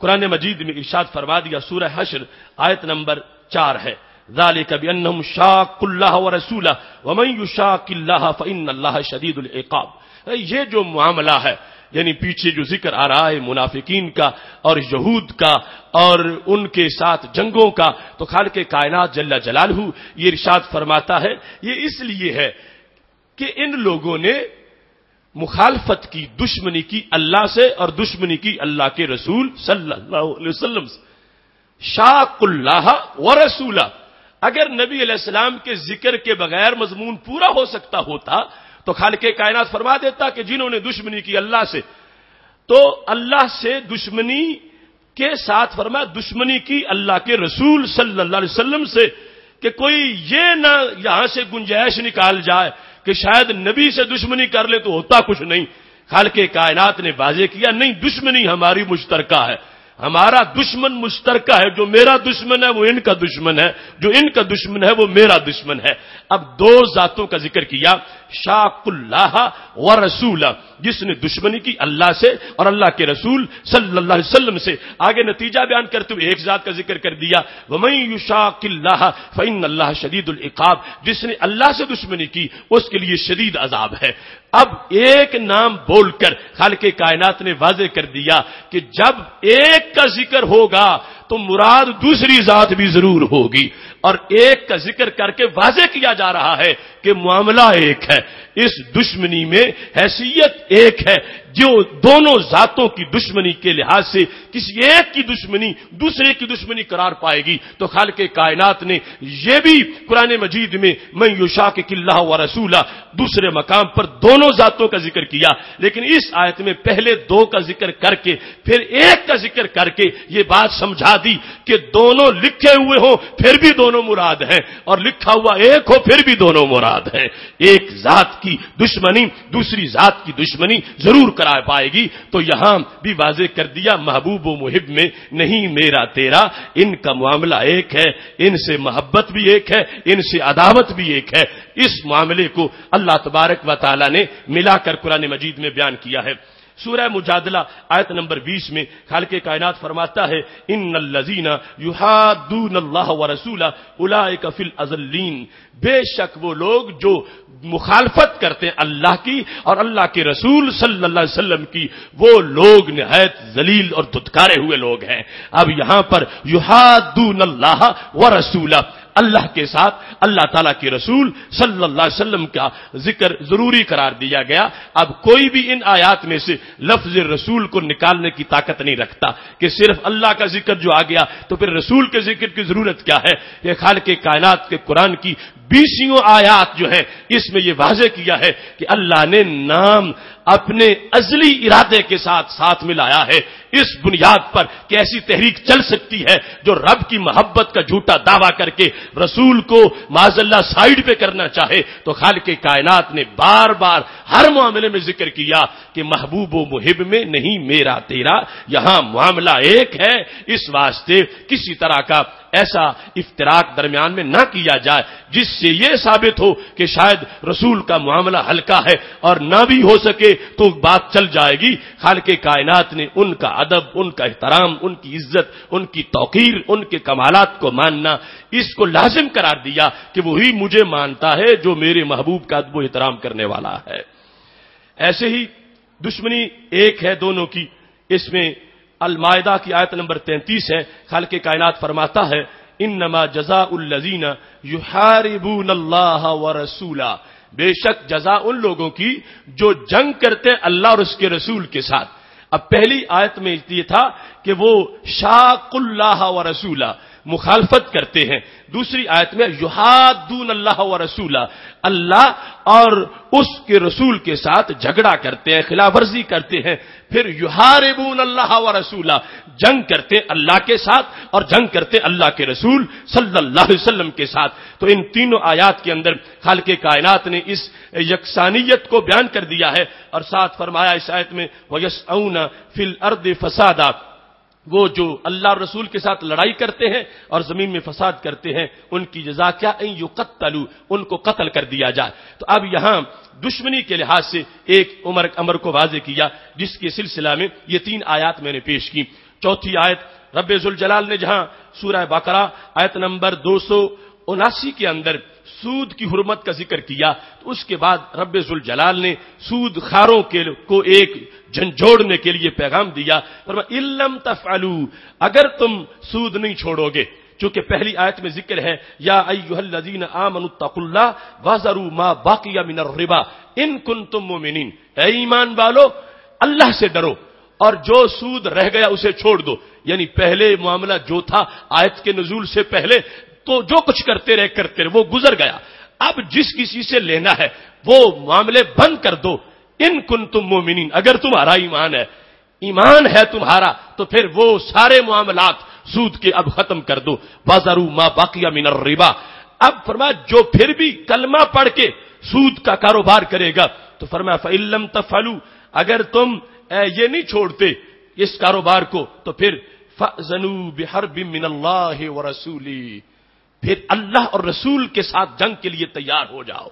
قرآن مجید میں ارشاد فرما دیا، سورہ حشر آیت نمبر 4 ہے ذالک بانہم شاقوا اللہ ورسولہ ومن یشاق اللہ فان اللہ شدید العقاب. یہ جو معاملہ ہے یعنی پیچھے جو ذکر آ رہا ہے منافقین کا اور یہود کا اور ان کے ساتھ جنگوں کا، تو خالق کائنات جل جلالہ یہ ارشاد فرماتا ہے یہ اس لیے ہے کہ ان لوگوں نے مخالفت کی، دشمنی کی اللہ سے اور دشمنی کی اللہ کے رسول صلی اللہ علیہ وسلم سے. شاق اللہ ورسولہ، اگر نبی علیہ السلام کے ذکر کے بغیر مضمون پورا ہو سکتا ہوتا تو خالق کائنات فرما دیتا کہ جنہوں نے دشمنی کی اللہ سے، تو اللہ سے دشمنی کے ساتھ فرمایا دشمنی کی اللہ کے رسول صلی اللہ علیہ وسلم سے، کہ کوئی یہ نہ یہاں سے گنجائش نکال جائے کہ شاید نبی سے دشمنی کر لے تو ہوتا کچھ نہیں. خالق کائنات نے واضح کیا نہیں، دشمنی ہماری مشترکہ ہے، ہمارا دشمن مشترکہ ہے. جو میرا دشمن ہے وہ ان کا دشمن ہے، جو ان کا دشمن ہے وہ میرا دشمن ہے. اب دو ذاتوں کا ذکر کیا، شاق اللہ و رسولہ، جس نے دشمنی کی اللہ سے اور اللہ کے رسول صلی اللہ علیہ وسلم سے۔ آگے نتیجہ بیان کرتے ہوئے ایک ذات کا ذکر کر دیا، وَمَن يُشَاقِ اللَّهَ فَإِنَّ اللَّهَ شَدِيدُ الْعِقَابِ، جس نے اللہ سے دشمنی کی اس کے لیے شدید عذاب ہے۔ اب ایک نام بول کر خالق کائنات نے واضح کر دیا کہ جب ایک کا ذکر ہوگا تو مراد دوسری ذات بھی ضرور ہوگی، اور ایک کا ذکر کر کے واضح کیا جا رہا ہے کہ معاملہ ایک ہے، اس دشمنی میں حیثیت ایک ہے۔ جو دونوں ذاتوں کی دشمنی کے لحاظ سے کسی ایک کی دشمنی دوسرے کی دشمنی قرار پائے گی، تو خالق کائنات نے یہ بھی قرآن مجید میں من یشاقق اللہ ورسولہ دوسرے مقام پر دونوں ذاتوں کا ذکر کیا، لیکن اس آیت میں پہلے دو کا ذکر کر کے پھر ایک کا ذکر کر کے یہ بات سمجھا دی کہ دونوں لکھے ہوئے ہوں پھر بھی دونوں مراد ہیں، اور لکھا ہوا ایک ہو پھر بھی دونوں مراد ہیں۔ ایک ذات کی دشمنی دوسری ذات کی دشمنی ضرور کرا پائے گی، تو یہاں بھی واضح کر دیا محبوب و محب میں نہیں میرا تیرا، ان کا معاملہ ایک ہے، ان سے محبت بھی ایک ہے، ان سے عداوت بھی ایک ہے۔ اس معاملے کو اللہ تبارک و تعالی نے ملا کر قرآن مجید میں بیان کیا ہے۔ سورہ مجادلہ آیت نمبر 20 میں خالق کائنات فرماتا ہے ان الذین یحادون اللہ ورسولہ اولئک فی الاذلین، بے شک وہ لوگ جو مخالفت کرتے ہیں اللہ کی اور اللہ کے رسول صلی اللہ علیہ وسلم کی، وہ لوگ نہایت ذلیل اور دھتکارے ہوئے لوگ ہیں۔ اب یہاں پر یحادون اللہ ورسولہ، اللہ کے ساتھ اللہ تعالیٰ کے رسول صلی اللہ علیہ وسلم کا ذکر ضروری قرار دیا گیا۔ اب کوئی بھی ان آیات میں سے لفظ رسول کو نکالنے کی طاقت نہیں رکھتا کہ صرف اللہ کا ذکر جو آ گیا تو پھر رسول کے ذکر کی ضرورت کیا ہے۔ یہ خالق کائنات کے قرآن کی 20 آیات جو ہیں اس میں یہ واضح کیا ہے کہ اللہ نے نام اپنے ازلی ارادے کے ساتھ ملایا ہے، اس بنیاد پر کہ ایسی تحریک چل سکتی ہے جو رب کی محبت کا جھوٹا دعویٰ کر کے رسول کو معاذ اللہ سائیڈ پہ کرنا چاہے، تو خالق کائنات نے بار بار ہر معاملے میں ذکر کیا کہ محبوب و محب میں نہیں میرا تیرا، یہاں معاملہ ایک ہے۔ اس واسطے کسی طرح کا ایسا افتراق درمیان میں نہ کیا جائے جس سے یہ ثابت ہو کہ شاید رسول کا معاملہ ہلکا ہے، اور نہ بھی ہو سکے تو بات چل جائے گی۔ خالق کائنات نے ان کا ادب، ان کا احترام، ان کی عزت، ان کی توقیر، ان کے کمالات کو ماننا، اس کو لازم قرار دیا کہ وہی مجھے مانتا ہے جو میرے محبوب کا ادب و احترام کرنے والا ہے۔ ایسے ہی دشمنی ایک ہے دونوں کی، اس میں المائدہ کی آیت نمبر 33 ہے، خالق کائنات فرماتا ہے انما جزاء الذین یحاربون اللہ ورسولہ، بے شک جزا ان لوگوں کی جو جنگ کرتے ہیں اللہ اور اس کے رسول کے ساتھ۔ اب پہلی آیت میں یہ تھا کہ وہ شاق اللہ ورسولہ مخالفت کرتے ہیں، دوسری آیت میں یحادون اللہ ورسولہ اللہ اور اس کے رسول کے ساتھ جھگڑا کرتے ہیں، خلاف ورزی کرتے ہیں، پھر یحاربون اللہ ورسولہ جنگ کرتے اللہ کے ساتھ اور جنگ کرتے اللہ کے رسول صلی اللہ علیہ وسلم کے ساتھ۔ تو ان تینوں آیات کے اندر خالق کائنات نے اس یکسانیت کو بیان کر دیا ہے، اور ساتھ فرمایا اس آیت میں وَيَسْعَوْنَ فِي الْأَرْضِ فَسَادًا، وہ جو اللہ اور رسول کے ساتھ لڑائی کرتے ہیں اور زمین میں فساد کرتے ہیں ان کی جزا کیا ان یقتلوا، ان کو قتل کر دیا جائے۔ تو اب یہاں دشمنی کے لحاظ سے ایک امر کو واضح کیا جس کے سلسلہ میں یہ 3 آیات میں نے پیش کی۔ چوتھی آیت رب ذوالجلال نے جہاں سورہ بقرہ آیت نمبر 279 کے اندر سود کی حرمت کا ذکر کیا، تو اس کے بعد رب ذوالجلال نے سود خاروں کو ایک جھنجھوڑنے کے لیے پیغام دیا، فرمایا اِلَّمْ تَفْعَلُوا، اگر تم سود نہیں چھوڑو گے، چونکہ پہلی آیت میں ذکر ہے یا ایھا الذین آمنوا اتقوا اللہ وذروا ما بقی من الربا ان کنتم مؤمنین، اے ایمان والو اللہ سے ڈرو اور جو سود رہ گیا اسے چھوڑ دو۔ یعنی پہلے معاملہ جو تھا آیت کے نزول سے پہلے تو جو کچھ کرتے رہے وہ گزر گیا، اب جس کسی سے لینا ہے وہ معاملے بند کر دو، ان کنتم مومنین، اگر تمہارا ایمان ہے تمہارا تو پھر وہ سارے معاملات سود کے اب ختم کر دو، وذروا ما بقی من الربا۔ اب فرمایا جو پھر بھی کلمہ پڑھ کے سود کا کاروبار کرے گا تو فرمایا فَإِن لَّمْ تَفْعَلُوا، اگر تم یہ نہیں چھوڑتے اس کاروبار کو تو پھر فَأْذَنُوا بِحَرْبٍ مِّنَ اللَّهِ وَرَسُولِهِ، پھر اللہ اور رسول کے ساتھ جنگ کے لیے تیار ہو جاؤ۔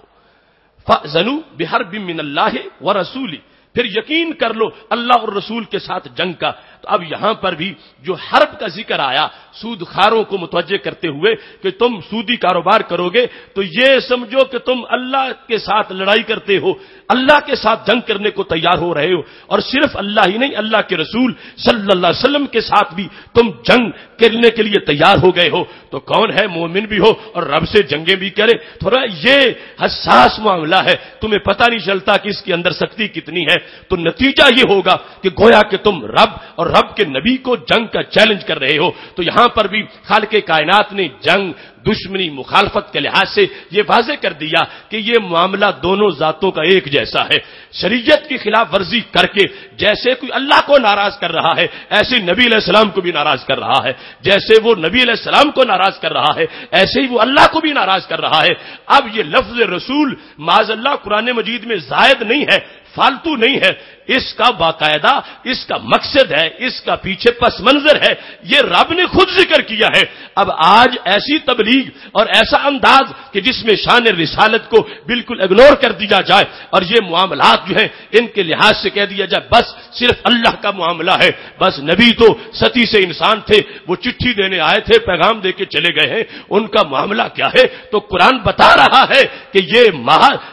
فَأْذَنُوا بِحَرْبٍ مِّنَ اللَّهِ وَرَسُولِهِ، پھر یقین کر لو اللہ اور رسول کے ساتھ جنگ کا۔ تو اب یہاں پر بھی جو حرب کا ذکر آیا سود خاروں کو متوجہ کرتے ہوئے کہ تم سودی کاروبار کرو گے تو یہ سمجھو کہ تم اللہ کے ساتھ لڑائی کرتے ہو، اللہ کے ساتھ جنگ کرنے کو تیار ہو رہے ہو، اور صرف اللہ ہی نہیں اللہ کے رسول صلی اللہ علیہ وسلم کے ساتھ بھی تم جنگ کرنے کے لیے تیار ہو گئے ہو۔ تو کون ہے مومن بھی ہو اور رب سے جنگیں بھی کرے؟ تھوڑا یہ حساس معاملہ ہے، تمہیں پتہ نہیں چلتا کہ اس کے اندر سختی کتنی ہے۔ تو نتیجہ یہ ہوگا کہ گویا کہ تم رب اور رب کے نبی کو جنگ کا چیلنج کر رہے ہو۔ تو یہاں پر بھی خالق کائنات نے جنگ، دشمنی، مخالفت کے لحاظ سے یہ واضح کر دیا کہ یہ معاملہ دونوں ذاتوں کا ایک جیسا ہے۔ شریعت کی خلاف ورزی کر کے جیسے کوئی اللہ کو ناراض کر رہا ہے، ایسے نبی علیہ السلام کو بھی ناراض کر رہا ہے، جیسے وہ نبی علیہ السلام کو ناراض کر رہا ہے ایسے ہی وہ اللہ کو بھی ناراض کر رہا ہے۔ اب یہ لفظ رسول معاذ اللہ قرآن مجید میں زائد نہیں ہے، فالتو نہیں ہے، اس کا باقاعدہ اس کا مقصد ہے، اس کا پیچھے پس منظر ہے، یہ رب نے خود ذکر کیا ہے۔ اب آج ایسی تبلیغ اور ایسا انداز کہ جس میں شان رسالت کو بالکل اگنور کر دیا جائے اور یہ معاملات جو ہیں ان کے لحاظ سے کہہ دیا جائے بس صرف اللہ کا معاملہ ہے، بس نبی تو ستی سے انسان تھے، وہ چٹھی دینے آئے تھے، پیغام دے کے چلے گئے ہیں، ان کا معاملہ کیا ہے؟ تو قرآن بتا رہا ہے کہ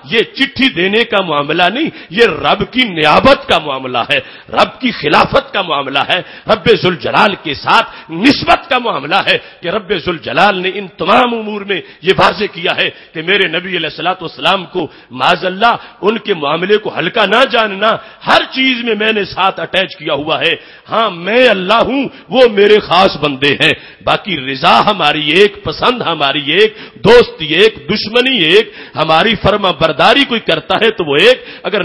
یہ چٹھی دینے کا معاملہ نہیں، یہ رب کی نیابت کا معاملہ ہے، رب کی خلافت کا معاملہ ہے، رب ذوالجلال کے ساتھ نسبت کا معاملہ ہے کہ رب ذوالجلال نے ان تمام امور میں یہ واضح کیا ہے کہ میرے نبی علیہ الصلوۃ والسلام کو معاذ اللہ ان کے معاملے کو ہلکا نہ جاننا، ہر چیز میں میں نے ساتھ اٹیچ کیا ہوا ہے۔ ہاں میں اللہ ہوں، وہ میرے خاص بندے ہیں، باقی رضا ہماری ایک، پسند ہماری ایک، دوستی ایک، دشمنی ایک، ہماری فرما برداری کوئی کرتا ہے تو وہ ایک، اگر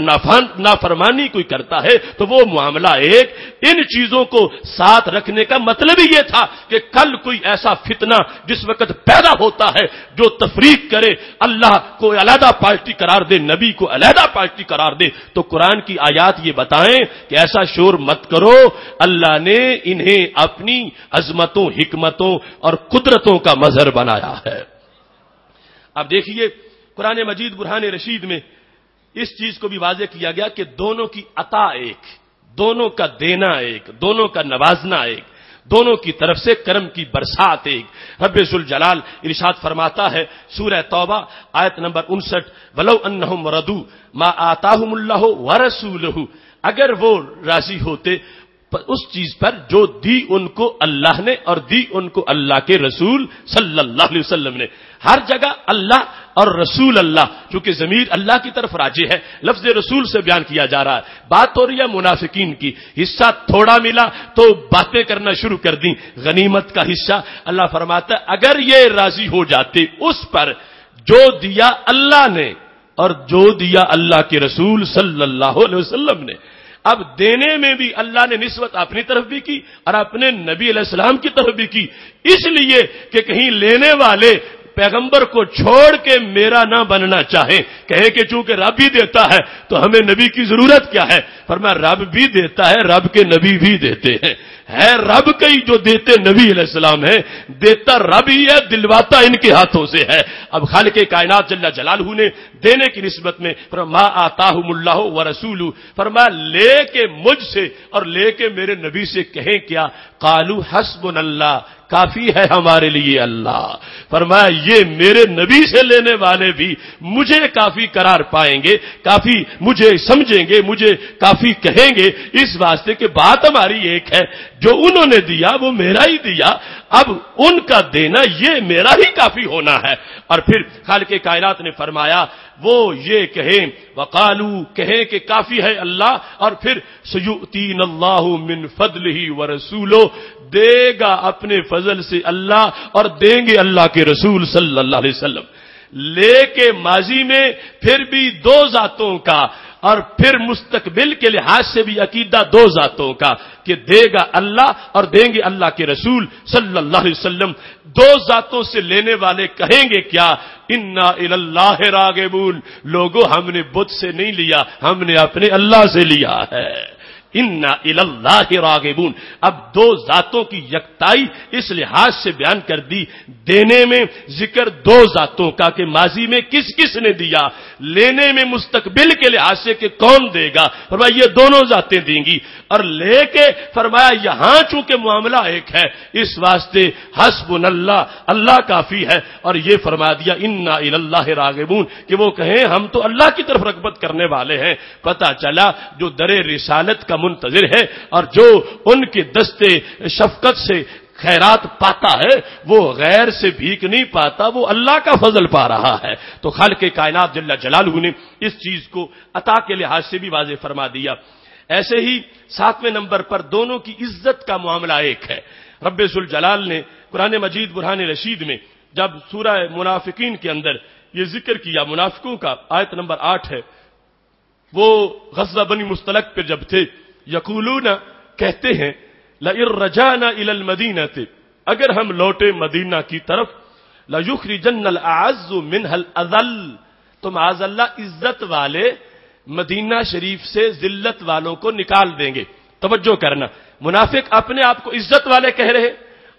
نافرمانی کوئی کرتا ہے تو وہ معاملہ ایک۔ ان چیزوں کو ساتھ رکھنے کا مطلب ہی یہ تھا کہ کل کوئی ایسا فتنہ جس وقت پیدا ہوتا ہے جو تفریق کرے، اللہ کو علیحدہ پارٹی قرار دے، نبی کو علیحدہ پارٹی قرار دے، تو قرآن کی آیات یہ بتائیں کہ ایسا شور مت کرو، اللہ نے انہیں اپنی عظمتوں، حکمتوں اور قدرتوں کا مظہر بنایا ہے۔ اب دیکھیے قرآن مجید برہان رشید میں اس چیز کو بھی واضح کیا گیا کہ دونوں کی عطا ایک، دونوں کا دینا ایک، دونوں کا نوازنا ایک، دونوں کی طرف سے کرم کی برسات ایک۔ رب ذوالجلال ارشاد فرماتا ہے سورہ توبہ آیت نمبر 59، وَلَوْ أَنَّهُمْ رَضُوا مَا آتَاهُمُ اللَّهُ وَرَسُولُهُ، اگر وہ راضی ہوتے اس چیز پر جو دی ان کو اللہ نے اور دی ان کو اللہ کے رسول صلی اللہ علیہ وسلم نے۔ ہر جگہ اللہ اور رسول اللہ، چونکہ ضمیر اللہ کی طرف راجع ہے، لفظ رسول سے بیان کیا جا رہا ہے۔ بات ہو رہی ہے منافقین کی، حصہ تھوڑا ملا تو باتیں کرنا شروع کر دیں، غنیمت کا حصہ۔ اللہ فرماتا ہے اگر یہ راضی ہو جاتے اس پر جو دیا اللہ نے اور جو دیا اللہ کے رسول صلی اللہ علیہ وسلم نے۔ اب دینے میں بھی اللہ نے نسبت اپنی طرف بھی کی اور اپنے نبی علیہ السلام کی طرف بھی کی، اس لیے کہ کہیں لینے والے پیغمبر کو چھوڑ کے میرا نہ بننا چاہیں، کہیں کہ چونکہ رب بھی دیتا ہے تو ہمیں نبی کی ضرورت کیا ہے؟ فرمایا رب بھی دیتا ہے، رب کے نبی بھی دیتے ہیں، ہے رب کئی جو دیتے نبی علیہ السلام ہے، دیتا رب ہی ہے، دلواتا ان کے ہاتھوں سے ہے۔ اب خالق کائنات جل جلالہ نے دینے کی نسبت میں فرمایا ما آتاہم اللہ ورسولہ، فرمایا لے کے مجھ سے اور لے کے میرے نبی سے کہیں کیا؟ قالوا حسبنا اللہ، کافی ہے ہمارے لیے اللہ۔ فرمایا یہ میرے نبی سے لینے والے بھی مجھے کافی قرار پائیں گے، کافی مجھے سمجھیں گے، مجھے کافی کہیں گے، اس واسطے کہ بات ہماری ایک ہے، جو انہوں نے دیا وہ میرا ہی دیا، اب ان کا دینا یہ میرا ہی کافی ہونا ہے۔ اور پھر خالق کائنات نے فرمایا وہ یہ کہیں وقالو، کہیں کہ کافی ہے اللہ، اور پھر سیؤتین اللہ من فضلہ ورسولہ، دے گا اپنے فضل سے اللہ اور دیں گے اللہ کے رسول صلی اللہ علیہ وسلم۔ لے کے ماضی میں پھر بھی دو ذاتوں کا اور پھر مستقبل کے لحاظ سے بھی عقیدہ دو ذاتوں کا کہ دے گا اللہ اور دیں گے اللہ کے رسول صلی اللہ علیہ وسلم۔ دو ذاتوں سے لینے والے کہیں گے کیا؟ انا الی اللہ راغبون، لوگوں ہم نے بت سے نہیں لیا، ہم نے اپنے اللہ سے لیا ہے۔ انا الی اللہ راغبون، اب دو ذاتوں کی یکتائی اس لحاظ سے بیان کر دی، دینے میں ذکر دو ذاتوں کا کہ ماضی میں کس کس نے دیا، لینے میں مستقبل کے لحاظ سے کہ کون دے گا، فرمایا یہ دونوں ذاتیں دیں گی، اور لے کے فرمایا یہاں چونکہ معاملہ ایک ہے اس واسطے حسبنا اللہ، اللہ کافی ہے، اور یہ فرما دیا انا الی اللہ راغبون کہ وہ کہیں ہم تو اللہ کی طرف رغبت کرنے والے ہیں۔ پتہ چلا جو در رسالت کا منتظر ہے اور جو ان کے دستے شفقت سے خیرات پاتا ہے وہ غیر سے بھیک نہیں پاتا، وہ اللہ کا فضل پا رہا ہے۔ تو خالق کائنات جل جلالہ نے اس چیز کو عطا کے لحاظ سے بھی واضح فرما دیا۔ ایسے ہی 7ویں نمبر پر دونوں کی عزت کا معاملہ ایک ہے۔ رب ذوالجلال نے قرآن مجید برہان رشید میں جب سورہ منافقین کے اندر یہ ذکر کیا منافقوں کا، آیت نمبر 8 ہے، وہ غزوہ بنی مصطلق پہ جب تھے، یقولون کہتے ہیں لئن رجعنا الى المدینہ، اگر ہم لوٹے مدینہ کی طرف، لَيُخْرِجَنَّ الْأَعَزُّ مِنْهَا الْأَذَلُّ، تو معاذ اللہ عزت والے مدینہ شریف سے ذلت والوں کو نکال دیں گے۔ توجہ کرنا، منافق اپنے آپ کو عزت والے کہہ رہے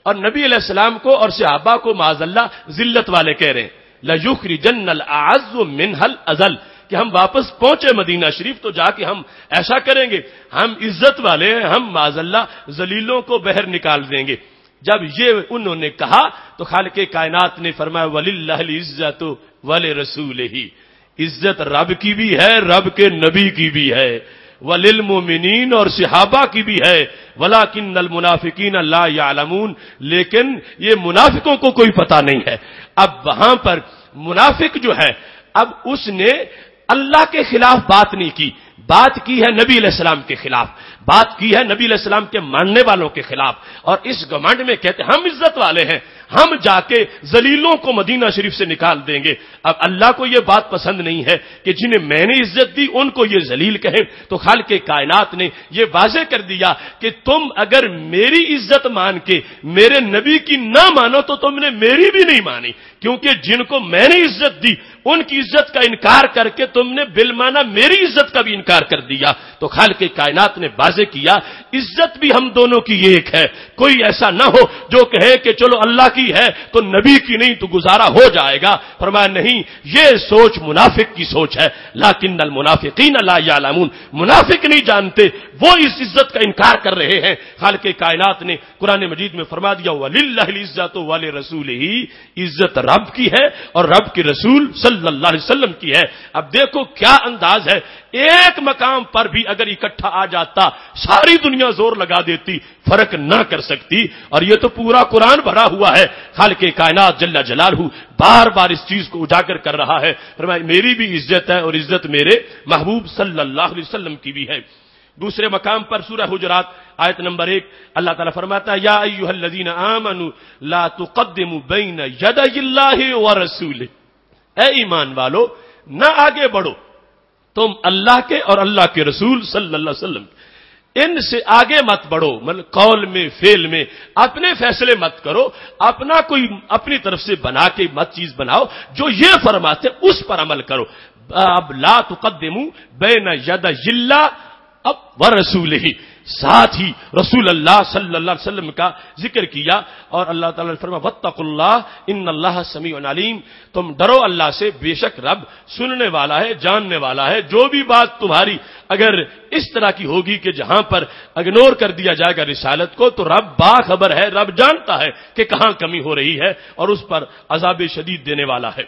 اور نبی علیہ السلام کو اور صحابہ کو معاذ اللہ ذلت والے کہہ رہے ہیں۔ لَيُخْرِجَنَّ الْأَعَزُّ مِنْهَا الْأَذَلُّ، کہ ہم واپس پہنچے مدینہ شریف تو جا کے ہم ایسا کریں گے، ہم عزت والے ہیں، ہم معاذ اللہ ذلیلوں کو بہر نکال دیں گے۔ جب یہ انہوں نے کہا تو خالق کائنات نے فرمایا وَلِلَّهِ الْعِزَّةُ وَلِرَسُولِهِ، عزت رب کی بھی ہے، رب کے نبی کی بھی ہے، وَلِلْمُؤْمِنِينَ اور صحابہ کی بھی ہے، وَلَكِنَّ الْمُنَافِقِينَ لَا يَعْلَمُونَ، لیکن یہ منافقوں کو کوئی پتہ نہیں ہے۔ اب وہاں پر منافق جو ہے، اب اس نے اللہ کے خلاف بات نہیں کی، بات کی ہے نبی علیہ السلام کے خلاف، بات کی ہے نبی علیہ السلام کے ماننے والوں کے خلاف، اور اس گھمنڈ میں کہتے ہیں ہم عزت والے ہیں، ہم جا کے ذلیلوں کو مدینہ شریف سے نکال دیں گے۔ اب اللہ کو یہ بات پسند نہیں ہے کہ جنہیں میں نے عزت دی ان کو یہ ذلیل کہیں، تو خالق کائنات نے یہ واضح کر دیا کہ تم اگر میری عزت مان کے میرے نبی کی نہ مانو تو تم نے میری بھی نہیں مانی، کیونکہ جن کو میں نے عزت دی ان کی عزت کا انکار کر کے تم نے بالمعنی میری عزت کا بھی انکار کر دیا۔ تو خالق کائنات نے واضح کیا عزت بھی ہم دونوں کی ایک ہے، کوئی ایسا نہ ہو جو کہے کہ چلو اللہ کی ہے تو نبی کی نہیں تو گزارا ہو جائے گا۔ فرمایا نہیں، یہ سوچ منافق کی سوچ ہے، لیکن المنافقین لا یعلمون، منافق نہیں جانتے، وہ اس عزت کا انکار کر رہے ہیں۔ خالق کائنات نے قرآن مجید میں فرما دیا وَلِلَّهِ الْعِزَّةُ وَلِرَسُولِهِ، عزت رب کی ہے اور رب کے رسول صلی اللہ علیہ وسلم کی ہے۔ اب دیکھو کیا انداز ہے، ایک مقام پر بھی اگر اکٹھا آ جاتا ساری دنیا زور لگا دیتی، فرق نہ کر سکتی، اور یہ تو پورا قرآن بھرا ہوا ہے۔ خالق کائنات جل جلالہ بار بار اس چیز کو اجاگر کر رہا ہے، فرمایا میری بھی عزت ہے اور عزت میرے محبوب صلی اللہ علیہ وسلم کی بھی ہے۔ دوسرے مقام پر سورہ حجرات آیت نمبر 1 اللہ تعالیٰ فرماتا ہے یا ایھا الذین آمنوا لا تقدموا بین یدی اللہ ورسولہ، اے ایمان والو نہ آگے بڑھو تم اللہ کے اور اللہ کے رسول صلی اللہ علیہ وسلم، ان سے آگے مت بڑھو، مطلب قول میں فعل میں اپنے فیصلے مت کرو، اپنا کوئی اپنی طرف سے بنا کے مت چیز بناؤ، جو یہ فرماتے اس پر عمل کرو۔ اب لا تقدموا بین یدی اللہ اب ورسولہ، ساتھ ہی رسول اللہ صلی اللہ علیہ وسلم کا ذکر کیا، اور اللہ تعالیٰ نے فرمایا واتقوا اللہ ان اللہ سمیع علیم، تم ڈرو اللہ سے، بے شک رب سننے والا ہے، جاننے والا ہے۔ جو بھی بات تمہاری اگر اس طرح کی ہوگی کہ جہاں پر اگنور کر دیا جائے گا رسالت کو، تو رب باخبر ہے، رب جانتا ہے کہ کہاں کمی ہو رہی ہے اور اس پر عذاب شدید دینے والا ہے۔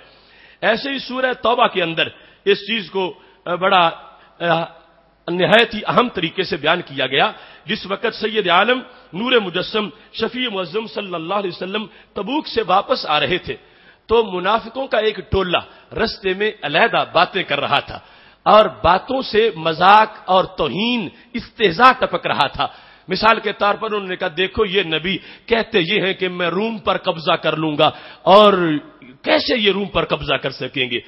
ایسے ہی سورہ توبہ کے اندر اس چیز کو بڑا نہایت ہی اہم طریقے سے بیان کیا گیا، جس وقت سید عالم نور مجسم شفیع معظم صلی اللہ علیہ وسلم تبوک سے واپس آ رہے تھے تو منافقوں کا ایک ٹولہ رستے میں علیحدہ باتیں کر رہا تھا، اور باتوں سے مذاق اور توہین استہزاء ٹپک رہا تھا۔ مثال کے طور پر انہوں نے کہا دیکھو یہ نبی کہتے یہ ہیں کہ میں روم پر قبضہ کر لوں گا، اور کیسے یہ روم پر قبضہ کر سکیں گے،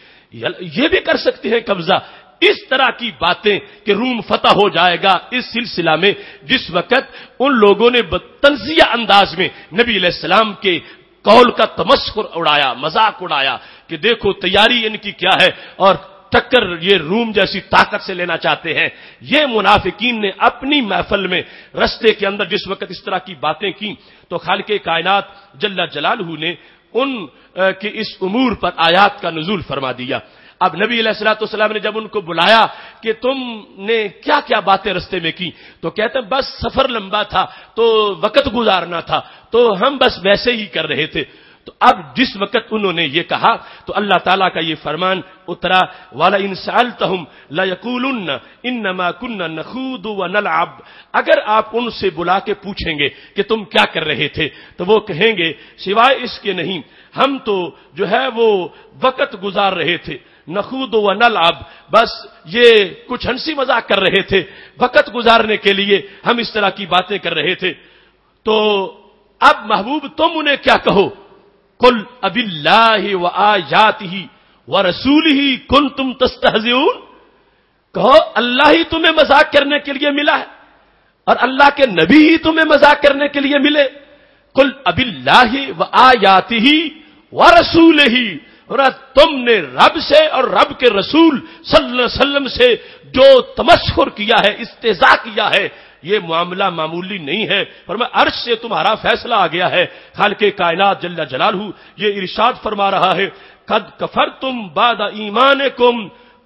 یہ بھی کر سکتے ہیں قبضہ، اس طرح کی باتیں کہ روم فتح ہو جائے گا۔ اس سلسلہ میں جس وقت ان لوگوں نے طنزیہ انداز میں نبی علیہ السلام کے قول کا تمسخر اڑایا، مذاق اڑایا کہ دیکھو تیاری ان کی کیا ہے، اور ٹکر یہ روم جیسی طاقت سے لینا چاہتے ہیں۔ یہ منافقین نے اپنی محفل میں رستے کے اندر جس وقت اس طرح کی باتیں کی تو خالق کائنات جل جلالہ نے ان کے اس امور پر آیات کا نزول فرما دیا۔ اب نبی علیہ الصلوۃ والسلام نے جب ان کو بلایا کہ تم نے کیا کیا باتیں رستے میں کی، تو کہتے ہیں بس سفر لمبا تھا تو وقت گزارنا تھا تو ہم بس ویسے ہی کر رہے تھے۔ تو اب جس وقت انہوں نے یہ کہا تو اللہ تعالیٰ کا یہ فرمان اترا، وَلَئِن سَأَلْتَهُمْ لَيَقُولُنَّ إِنَّمَا كُنَّا نَخُوضُ وَنَلْعَبُ، اگر آپ ان سے بلا کے پوچھیں گے کہ تم کیا کر رہے تھے تو وہ کہیں گے سوائے اس کے نہیں، ہم تو جو ہے وہ وقت گزار رہے تھے، نخوض ونلعب، بس یہ کچھ ہنسی مذاق کر رہے تھے، وقت گزارنے کے لیے ہم اس طرح کی باتیں کر رہے تھے۔ تو اب محبوب تم انہیں کیا کہو، قل اب اللہ وآیاتہ ورسولہ کنتم تستہزئون، کہو اللہ ہی تمہیں مذاق کرنے کے لیے ملا ہے اور اللہ کے نبی ہی تمہیں مذاق کرنے کے لیے ملے، قل اب اللہ وآیاتہ ورسولہ، اور تم نے رب سے اور رب کے رسول صلی اللہ علیہ وسلم سے جو تمسخر کیا ہے، استہزاء کیا ہے، یہ معاملہ معمولی نہیں ہے، فرمایا عرش سے تمہارا فیصلہ آ گیا ہے۔ خالق کائنات جل جلالہ یہ ارشاد فرما رہا ہے، قد کفرتم بعد ایمانکم،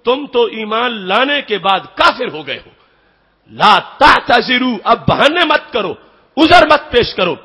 تم تو ایمان لانے کے بعد کافر ہو گئے ہو، لا تعتذروا، اب بہانے مت کرو، عذر مت پیش کرو،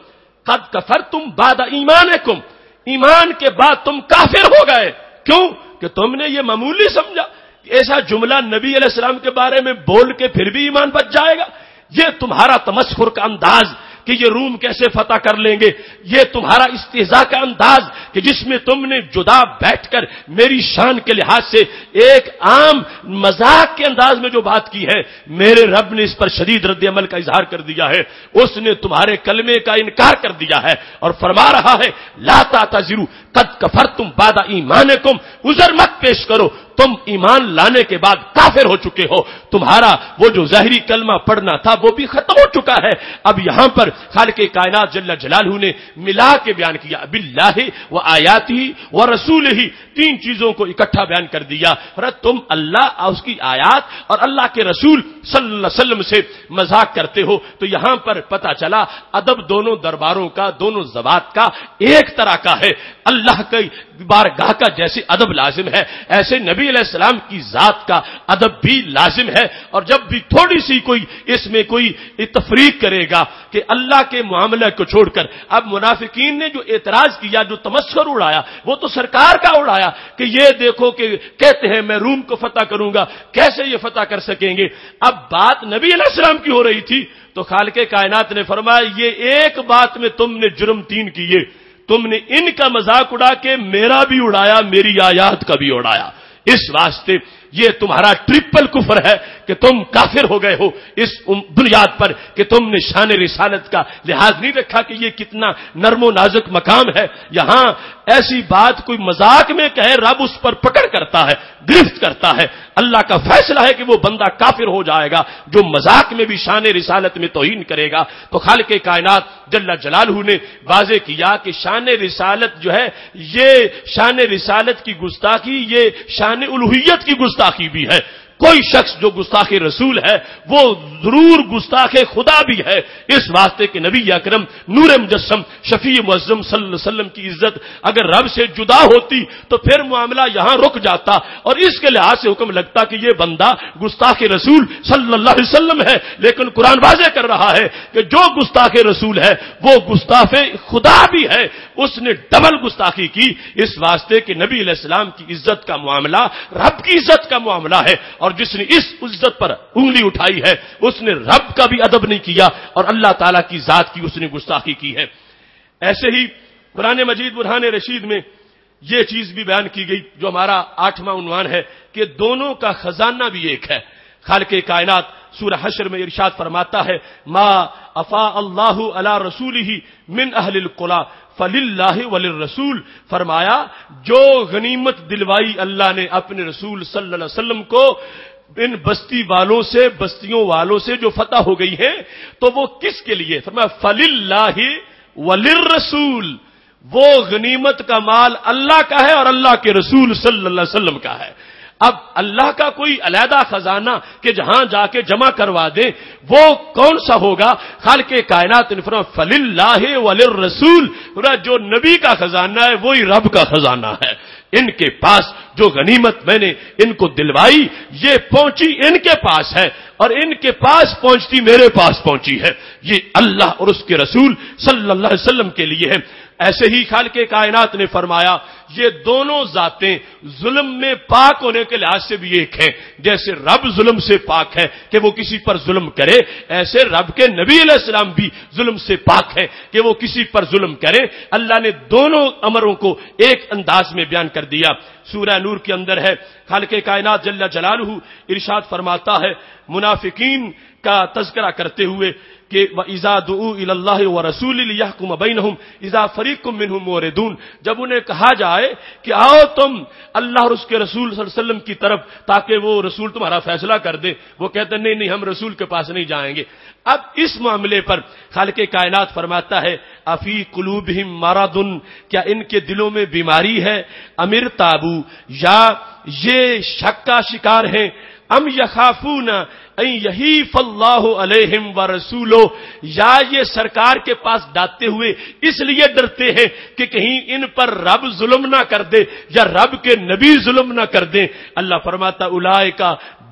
قد کفرتم بعد ایمانکم، ایمان کے بعد تم کافر ہو گئے، کیوں کہ تم نے یہ معمولی سمجھا، ایسا جملہ نبی علیہ السلام کے بارے میں بول کے پھر بھی ایمان بچ جائے گا، یہ تمہارا تمسخر کا انداز کہ یہ روم کیسے فتح کر لیں گے، یہ تمہارا استہزاء کا انداز کہ جس میں تم نے جدا بیٹھ کر میری شان کے لحاظ سے ایک عام مذاق کے انداز میں جو بات کی ہے، میرے رب نے اس پر شدید رد عمل کا اظہار کر دیا ہے، اس نے تمہارے کلمے کا انکار کر دیا ہے اور فرما رہا ہے لا تعتذروا قد کفرتم بعد ایمانکم، عذر مت پیش کرو، تم ایمان لانے کے بعد کافر ہو چکے ہو، تمہارا وہ جو ظاہری کلمہ پڑھنا تھا وہ بھی ختم ہو چکا ہے۔ اب یہاں پر خالق کائنات جل جلالہ نے ملا کے بیان کیا، باللہ و آیاتہ و رسولہ، تین چیزوں کو اکٹھا بیان کر دیا، تم اللہ اور اس کی آیات اور اللہ کے رسول صلی اللہ علیہ وسلم سے مذاق کرتے ہو۔ تو یہاں پر پتہ چلا ادب دونوں درباروں کا، دونوں ذوات کا ایک طرح کا ہے، اللہ کی بارگاہ کا جیسے ادب لازم ہے ایسے نبی علیہ السلام کی ذات کا ادب بھی لازم ہے، اور جب بھی تھوڑی سی کوئی اس میں کوئی تفریق کرے گا کہ اللہ کے معاملے کو چھوڑ کر، اب منافقین نے جو اعتراض کیا، جو تمسخر اڑایا، وہ تو سرکار کا اڑایا کہ یہ دیکھو کہ کہتے ہیں میں روم کو فتح کروں گا، کیسے یہ فتح کر سکیں گے؟ اب بات نبی علیہ السلام کی ہو رہی تھی تو خالق کائنات نے فرمایا یہ ایک بات میں تم نے جرم تین کیے، تم نے ان کا مذاق اڑا کے میرا بھی اڑایا، میری آیات کا بھی اڑایا، اس واسطے یہ تمہارا ٹرپل کفر ہے کہ تم کافر ہو گئے ہو اس بنیاد پر کہ تم نے شان رسالت کا لحاظ نہیں رکھا کہ یہ کتنا نرم و نازک مقام ہے، یہاں ایسی بات کوئی مذاق میں کہے رب اس پر پکڑ کرتا ہے، گرفت کرتا ہے، اللہ کا فیصلہ ہے کہ وہ بندہ کافر ہو جائے گا جو مذاق میں بھی شان رسالت میں توہین کرے گا۔ تو خالق کائنات جل جلالہ نے واضح کیا کہ شان رسالت جو ہے یہ شان رسالت کی گستاخی، یہ شان الوہیت کی گستاخی بھی ہے، کوئی شخص جو گستاخ رسول ہے وہ ضرور گستاخ خدا بھی ہے، اس واسطے کہ نبی اکرم نور مجسم شفیع معظم صلی اللہ علیہ وسلم کی عزت اگر رب سے جدا ہوتی تو پھر معاملہ یہاں رک جاتا اور اس کے لحاظ سے حکم لگتا کہ یہ بندہ گستاخ رسول صلی اللہ علیہ وسلم ہے، لیکن قرآن واضح کر رہا ہے کہ جو گستاخ رسول ہے وہ گستاخ خدا بھی ہے، اس نے ڈبل گستاخی کی، اس واسطے کہ نبی علیہ السلام کی عزت کا معاملہ رب کی عزت کا معاملہ ہے، اور جس نے اس عزت پر انگلی اٹھائی ہے اس نے رب کا بھی ادب نہیں کیا اور اللہ تعالیٰ کی ذات کی اس نے گستاخی کی ہے۔ ایسے ہی قرآن مجید برہان رشید میں یہ چیز بھی بیان کی گئی جو ہمارا 8واں عنوان ہے کہ دونوں کا خزانہ بھی ایک ہے۔ خالق کائنات سورہ حشر میں ارشاد فرماتا ہے ما افاء اللہ علی رسولہ من اہل القریٰ فللہ وللرسول، فرمایا جو غنیمت دلوائی اللہ نے اپنے رسول صلی اللہ علیہ وسلم کو ان بستی والوں سے، بستیوں والوں سے جو فتح ہو گئی ہے تو وہ کس کے لیے؟ فرمایا فللہ وللرسول، وہ غنیمت کا مال اللہ کا ہے اور اللہ کے رسول صلی اللہ علیہ وسلم کا ہے۔ اب اللہ کا کوئی علیحدہ خزانہ کہ جہاں جا کے جمع کروا دے وہ کون سا ہوگا؟ خالق کائنات نے فرمایا فللہ وللرسول، جو نبی کا خزانہ ہے وہی رب کا خزانہ ہے، ان کے پاس جو غنیمت میں نے ان کو دلوائی یہ پہنچی ان کے پاس ہے اور ان کے پاس پہنچتی میرے پاس پہنچی ہے، یہ اللہ اور اس کے رسول صلی اللہ علیہ وسلم کے لیے ہے۔ ایسے ہی خالق کائنات نے فرمایا یہ دونوں ذاتیں ظلم میں پاک ہونے کے لحاظ سے بھی ایک ہیں، جیسے رب ظلم سے پاک ہے کہ وہ کسی پر ظلم کرے، ایسے رب کے نبی علیہ السلام بھی ظلم سے پاک ہے کہ وہ کسی پر ظلم کرے۔ اللہ نے دونوں امروں کو ایک انداز میں بیان کر دیا۔ سورہ نور کے اندر ہے، خالق کائنات جل جلالہ ارشاد فرماتا ہے منافقین کا تذکرہ کرتے ہوئے کہ وَإِذَا دُعُوا إِلَى اللَّهِ وَرَسُولِهِ لِيَحْكُمَ بَيْنَهُمْ إِذَا فَرِيقٌ مِّنْهُمْ مُعْرِضُونَ، جب انہیں کہا جائے کہ آؤ تم اللہ اور اس کے رسول صلی اللہ علیہ وسلم کی طرف تاکہ وہ رسول تمہارا فیصلہ کر دے، وہ کہتے ہیں نہیں ہم رسول کے پاس نہیں جائیں گے۔ اب اس معاملے پر خالق کائنات فرماتا ہے افی قلوبہم مرض، کیا ان کے دلوں میں بیماری ہے، امر تابو، یا یہ شک کا شکار ہیں، ام یخافون ان یحیف اللہ علیہم ورسولہ، یا یہ سرکار کے پاس ڈانٹتے ہوئے اس لیے ڈرتے ہیں کہ کہیں ان پر رب ظلم نہ کر دے یا رب کے نبی ظلم نہ کر دیں۔ اللہ فرماتا اولئک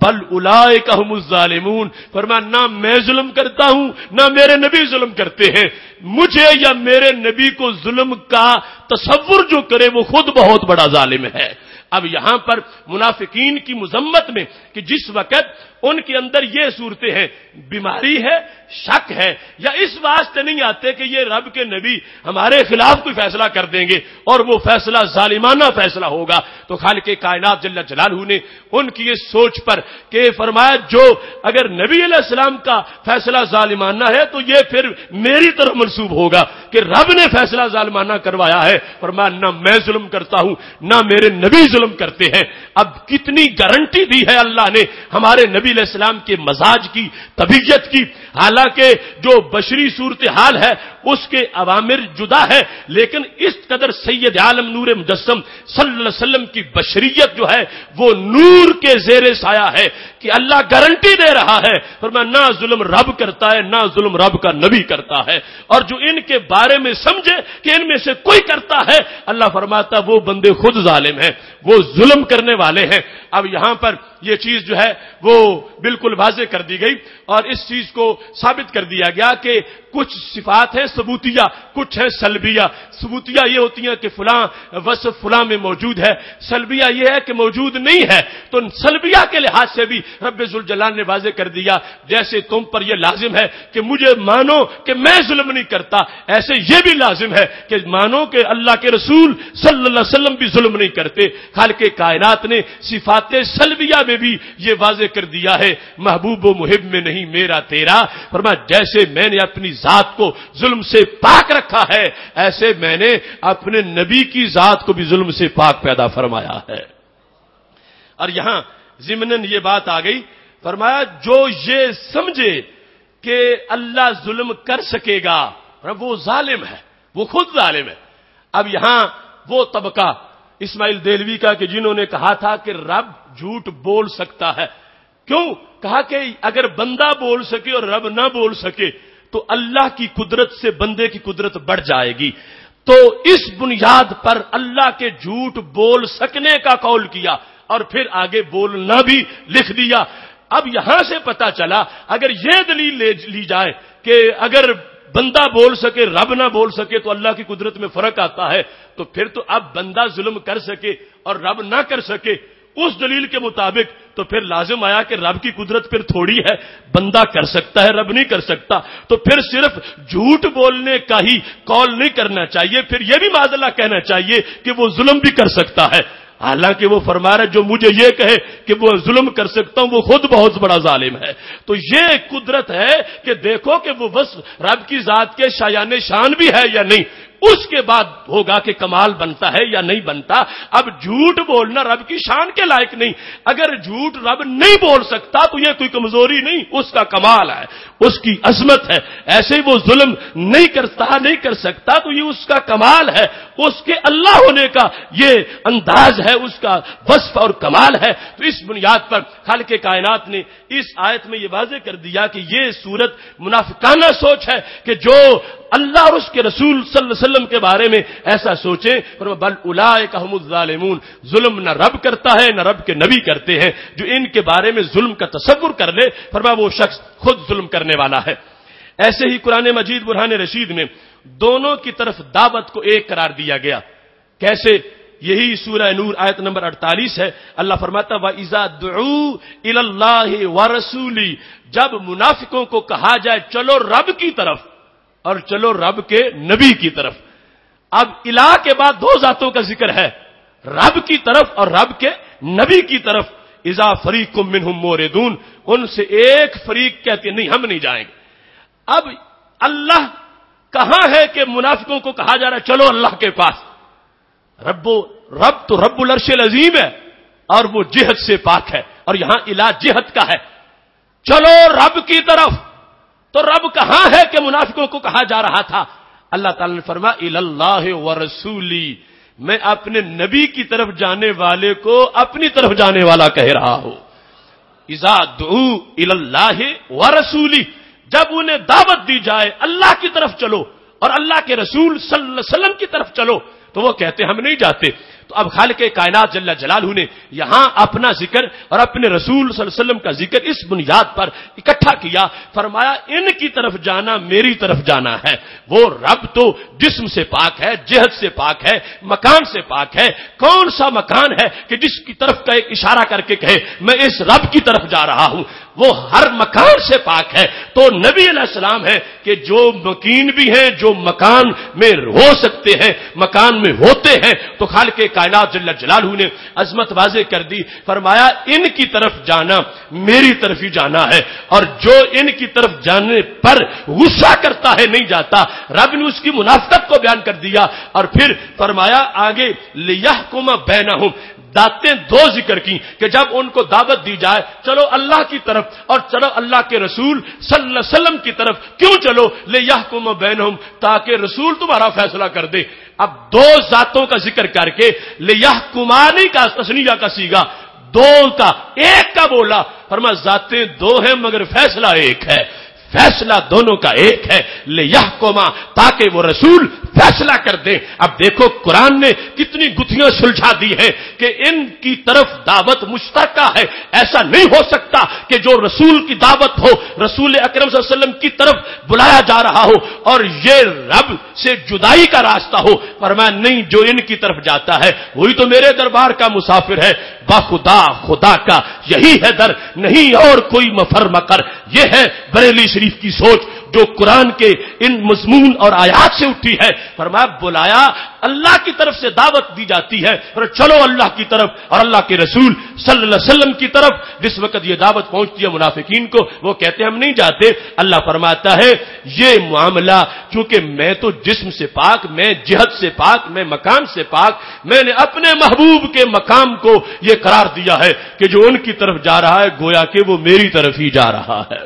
بل اولئک هم الظالمون، فرمایا نہ میں ظلم کرتا ہوں نہ میرے نبی ظلم کرتے ہیں، مجھے یا میرے نبی کو ظلم کا تصور جو کرے وہ خود بہت بڑا ظالم ہے۔ اب یہاں پر منافقین کی مذمت میں کہ جس وقت ان کے اندر یہ صورتیں ہیں، بیماری ہے، شک ہے، یا اس واسطے نہیں آتے کہ یہ رب کے نبی ہمارے خلاف کوئی فیصلہ کر دیں گے اور وہ فیصلہ ظالمانہ فیصلہ ہوگا، تو خالق کائنات جل جلالہ نے ان کی اس سوچ پر کہ فرمایا جو اگر نبی علیہ السلام کا فیصلہ ظالمانہ ہے تو یہ پھر میری طرف منسوب ہوگا کہ رب نے فیصلہ ظالمانہ کروایا ہے، فرمایا نہ میں ظلم کرتا ہوں نہ میرے نبی ظلم کرتے ہیں۔ اب کتنی گارنٹی دی ہے اللہ نے ہمارے نبی علیہ السلام کے مزاج کی، طبیعت کی، حالانکہ جو بشری صورتحال ہے اس کے عوامر جدا ہے، لیکن اس قدر سید عالم نور مجسم صلی اللہ علیہ وسلم کی بشریت جو ہے وہ نور کے زیر سایہ ہے کہ اللہ گارنٹی دے رہا ہے، فرمایا نہ ظلم رب کرتا ہے نہ ظلم رب کا نبی کرتا ہے، اور جو ان کے بارے میں سمجھے کہ ان میں سے کوئی کرتا ہے اللہ فرماتا وہ بندے خود ظالم ہیں، وہ ظلم کرنے والے ہیں۔ اب یہاں پر یہ چیز جو ہے وہ بالکل واضح کر دی گئی اور اس چیز کو ثابت کر دیا گیا کہ کچھ صفات ہیں ثبوتیہ، کچھ ہیں سلبیہ۔ ثبوتیہ یہ ہوتی ہیں کہ فلاں وصف فلاں میں موجود ہے، سلبیہ یہ ہے کہ موجود نہیں ہے۔ تو سلبیہ کے لحاظ سے بھی رب ذوالجلال نے واضح کر دیا جیسے تم پر یہ لازم ہے کہ مجھے مانو کہ میں ظلم نہیں کرتا، ایسے یہ بھی لازم ہے کہ مانو کہ اللہ کے رسول صلی اللہ علیہ وسلم بھی ظلم نہیں کرتے۔ خالق کائنات نے صفات سلبیہ میں بھی یہ واضح کر دیا ہے محبوب و محب میں نہیں میرا تیرا، فرمایا جیسے میں نے اپنی ذات کو ظلم سے پاک رکھا ہے ایسے میں نے اپنے نبی کی ذات کو بھی ظلم سے پاک پیدا فرمایا ہے۔ اور یہاں ضمناً یہ بات آ گئی، فرمایا جو یہ سمجھے کہ اللہ ظلم کر سکے گا وہ ظالم ہے، وہ خود ظالم ہے۔ اب یہاں وہ طبقہ اسماعیل دہلوی کا کہ جنہوں نے کہا تھا کہ رب جھوٹ بول سکتا ہے، کیوں؟ کہا کہ اگر بندہ بول سکے اور رب نہ بول سکے تو اللہ کی قدرت سے بندے کی قدرت بڑھ جائے گی، تو اس بنیاد پر اللہ کے جھوٹ بول سکنے کا قول کیا اور پھر آگے بولنا بھی لکھ دیا۔ اب یہاں سے پتا چلا اگر یہ دلیل لی جائے کہ اگر بندہ بول سکے رب نہ بول سکے تو اللہ کی قدرت میں فرق آتا ہے، تو پھر تو اب بندہ ظلم کر سکے اور رب نہ کر سکے اس دلیل کے مطابق تو پھر لازم آیا کہ رب کی قدرت پھر تھوڑی ہے، بندہ کر سکتا ہے رب نہیں کر سکتا، تو پھر صرف جھوٹ بولنے کا ہی قول نہیں کرنا چاہیے، پھر یہ بھی معاذ اللہ کہنا چاہیے کہ وہ ظلم بھی کر سکتا ہے۔ حالانکہ وہ فرما رہا ہے جو مجھے یہ کہے کہ وہ ظلم کر سکتا ہوں وہ خود بہت بڑا ظالم ہے۔ تو یہ قدرت ہے کہ دیکھو کہ وہ وصف رب کی ذات کے شایان شان بھی ہے یا نہیں، اس کے بعد ہوگا کہ کمال بنتا ہے یا نہیں بنتا۔ اب جھوٹ بولنا رب کی شان کے لائق نہیں، اگر جھوٹ رب نہیں بول سکتا تو یہ کوئی کمزوری نہیں، اس کا کمال ہے، اس کی عظمت ہے۔ ایسے ہی وہ ظلم نہیں کرتا نہیں کر سکتا تو یہ اس کا کمال ہے، اس کے اللہ ہونے کا یہ انداز ہے، اس کا وصف اور کمال ہے۔ تو اس بنیاد پر خالق کائنات نے اس آیت میں یہ واضح کر دیا کہ یہ صورت منافقانہ سوچ ہے کہ جو اللہ اور اس کے رسول صلی اللہ علیہ وسلم کے بارے میں ایسا سوچیں، فرمایا بل اولئک هم الظالمون، ظلم نہ رب کرتا ہے نہ رب کے نبی کرتے ہیں، جو ان کے بارے میں ظلم کا تصور کر لے فرمایا وہ شخص خود ظلم کرنے والا ہے۔ ایسے ہی قرآن مجید برہان رشید میں دونوں کی طرف دعوت کو ایک قرار دیا گیا۔ کیسے؟ یہی سورہ نور آیت نمبر 48 ہے، اللہ فرماتا وَإِذَا دُعُوا إِلَى اللَّهِ وَرَسُولِهِ، جب منافقوں کو کہا جائے چلو رب کی طرف اور چلو رب کے نبی کی طرف۔ اب الہ کے بعد دو ذاتوں کا ذکر ہے، رب کی طرف اور رب کے نبی کی طرف۔ اذا فریق منہم موردون، ان سے ایک فریق کہتے ہیں نہیں ہم نہیں جائیں گے۔ اب اللہ کہاں ہے کہ منافقوں کو کہا جا رہا ہے چلو اللہ کے پاس؟ رب تو رب العرش العظیم ہے اور وہ جہت سے پاک ہے، اور یہاں الہ جہت کا ہے، چلو رب کی طرف۔ تو رب کہاں ہے کہ منافقوں کو کہا جا رہا تھا؟ اللہ تعالی نے فرمایا الی اللہ ورسولی، میں اپنے نبی کی طرف جانے والے کو اپنی طرف جانے والا کہہ رہا ہوں۔ اذا دعوا الی اللہ ورسولی، جب انہیں دعوت دی جائے اللہ کی طرف چلو اور اللہ کے رسول صلی اللہ علیہ وسلم کی طرف چلو تو وہ کہتے ہم نہیں جاتے۔ تو اب خالق کائنات جل جلالہ نے یہاں اپنا ذکر اور اپنے رسول صلی اللہ علیہ وسلم کا ذکر اس بنیاد پر اکٹھا کیا، فرمایا ان کی طرف جانا میری طرف جانا ہے۔ وہ رب تو جسم سے پاک ہے، جہت سے پاک ہے، مکان سے پاک ہے۔ کون سا مکان ہے کہ جس کی طرف کا ایک اشارہ کر کے کہے میں اس رب کی طرف جا رہا ہوں؟ وہ ہر مکان سے پاک ہے۔ تو نبی علیہ السلام ہے کہ جو مکین بھی ہیں، جو مکان میں ہو سکتے ہیں، مکان میں ہوتے ہیں، تو خالق کائنات جل جلالہ نے عظمت واضح کر دی، فرمایا ان کی طرف جانا میری طرف ہی جانا ہے، اور جو ان کی طرف جانے پر غصہ کرتا ہے نہیں جاتا۔ رب نے اس کی منافقت کو بیان کر دیا اور پھر فرمایا آگے لیحکم بینہم، دعوتیں دو ذکر کی کہ جب ان کو دعوت دی جائے چلو اللہ کی طرف اور چلو اللہ کے رسول صلی اللہ علیہ وسلم کی طرف، کیوں چلو؟ لیحکم بینہم، تاکہ رسول تمہارا فیصلہ کر دے۔ اب دو ذاتوں کا ذکر کر کے لیحکمانی کا تثنیہ کا صیغہ دو کا ایک کا بولا، فرمایا ذاتیں دو ہیں مگر فیصلہ ایک ہے، فیصلہ دونوں کا ایک ہے، لیحکما، تاکہ وہ رسول فیصلہ کر دیں۔ اب دیکھو قرآن نے کتنی گتھیاں سلجھا دی ہیں کہ ان کی طرف دعوت مشترکہ ہے۔ ایسا نہیں ہو سکتا کہ جو رسول کی دعوت ہو، رسول اکرم صلی اللہ علیہ وسلم کی طرف بلایا جا رہا ہو اور یہ رب سے جدائی کا راستہ ہو۔ فرمایا نہیں، جو ان کی طرف جاتا ہے وہی تو میرے دربار کا مسافر ہے۔ بخدا خدا کا یہی ہے در، نہیں اور کوئی مفر مکر۔ یہ ہے بریلی شریف کی سوچ جو قرآن کے ان مضمون اور آیات سے اٹھی ہے۔ فرمایا بلایا اللہ کی طرف سے دعوت دی جاتی ہے، اور چلو اللہ کی طرف اور اللہ کے رسول صلی اللہ علیہ وسلم کی طرف۔ جس وقت یہ دعوت پہنچتی ہے منافقین کو، وہ کہتے ہیں ہم نہیں جاتے۔ اللہ فرماتا ہے یہ معاملہ چونکہ میں تو جسم سے پاک، میں جہت سے پاک، میں مکان سے پاک، میں نے اپنے محبوب کے مقام کو یہ قرار دیا ہے کہ جو ان کی طرف جا رہا ہے گویا کہ وہ میری طرف ہی جا رہا ہے۔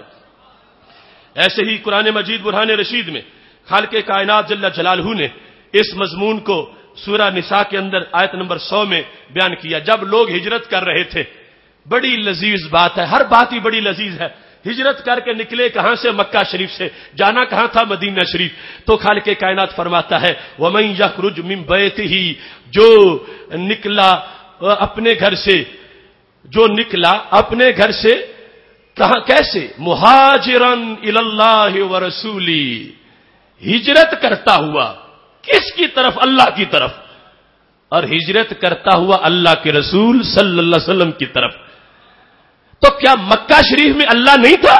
ایسے ہی قرآن مجید برہان رشید میں خالق کائنات جل جلالہ نے اس مضمون کو سورہ نساء کے اندر آیت نمبر 100 میں بیان کیا۔ جب لوگ ہجرت کر رہے تھے، بڑی لذیذ بات ہے، ہر بات ہی بڑی لذیذ ہے۔ ہجرت کر کے نکلے کہاں سے؟ مکہ شریف سے، جانا کہاں تھا؟ مدینہ شریف۔ تو خالق کائنات فرماتا ہے وَمَن يَخْرُجْ مِن بَيْتِهِ، جو نکلا اپنے گھر سے، جو نکلا اپنے گھر سے کہاں کیسے؟ مہاجرن الی اللہ ورسولی، ہجرت کرتا ہوا کس کی طرف؟ اللہ کی طرف، اور ہجرت کرتا ہوا اللہ کے رسول صلی اللہ علیہ وسلم کی طرف۔ تو کیا مکہ شریف میں اللہ نہیں تھا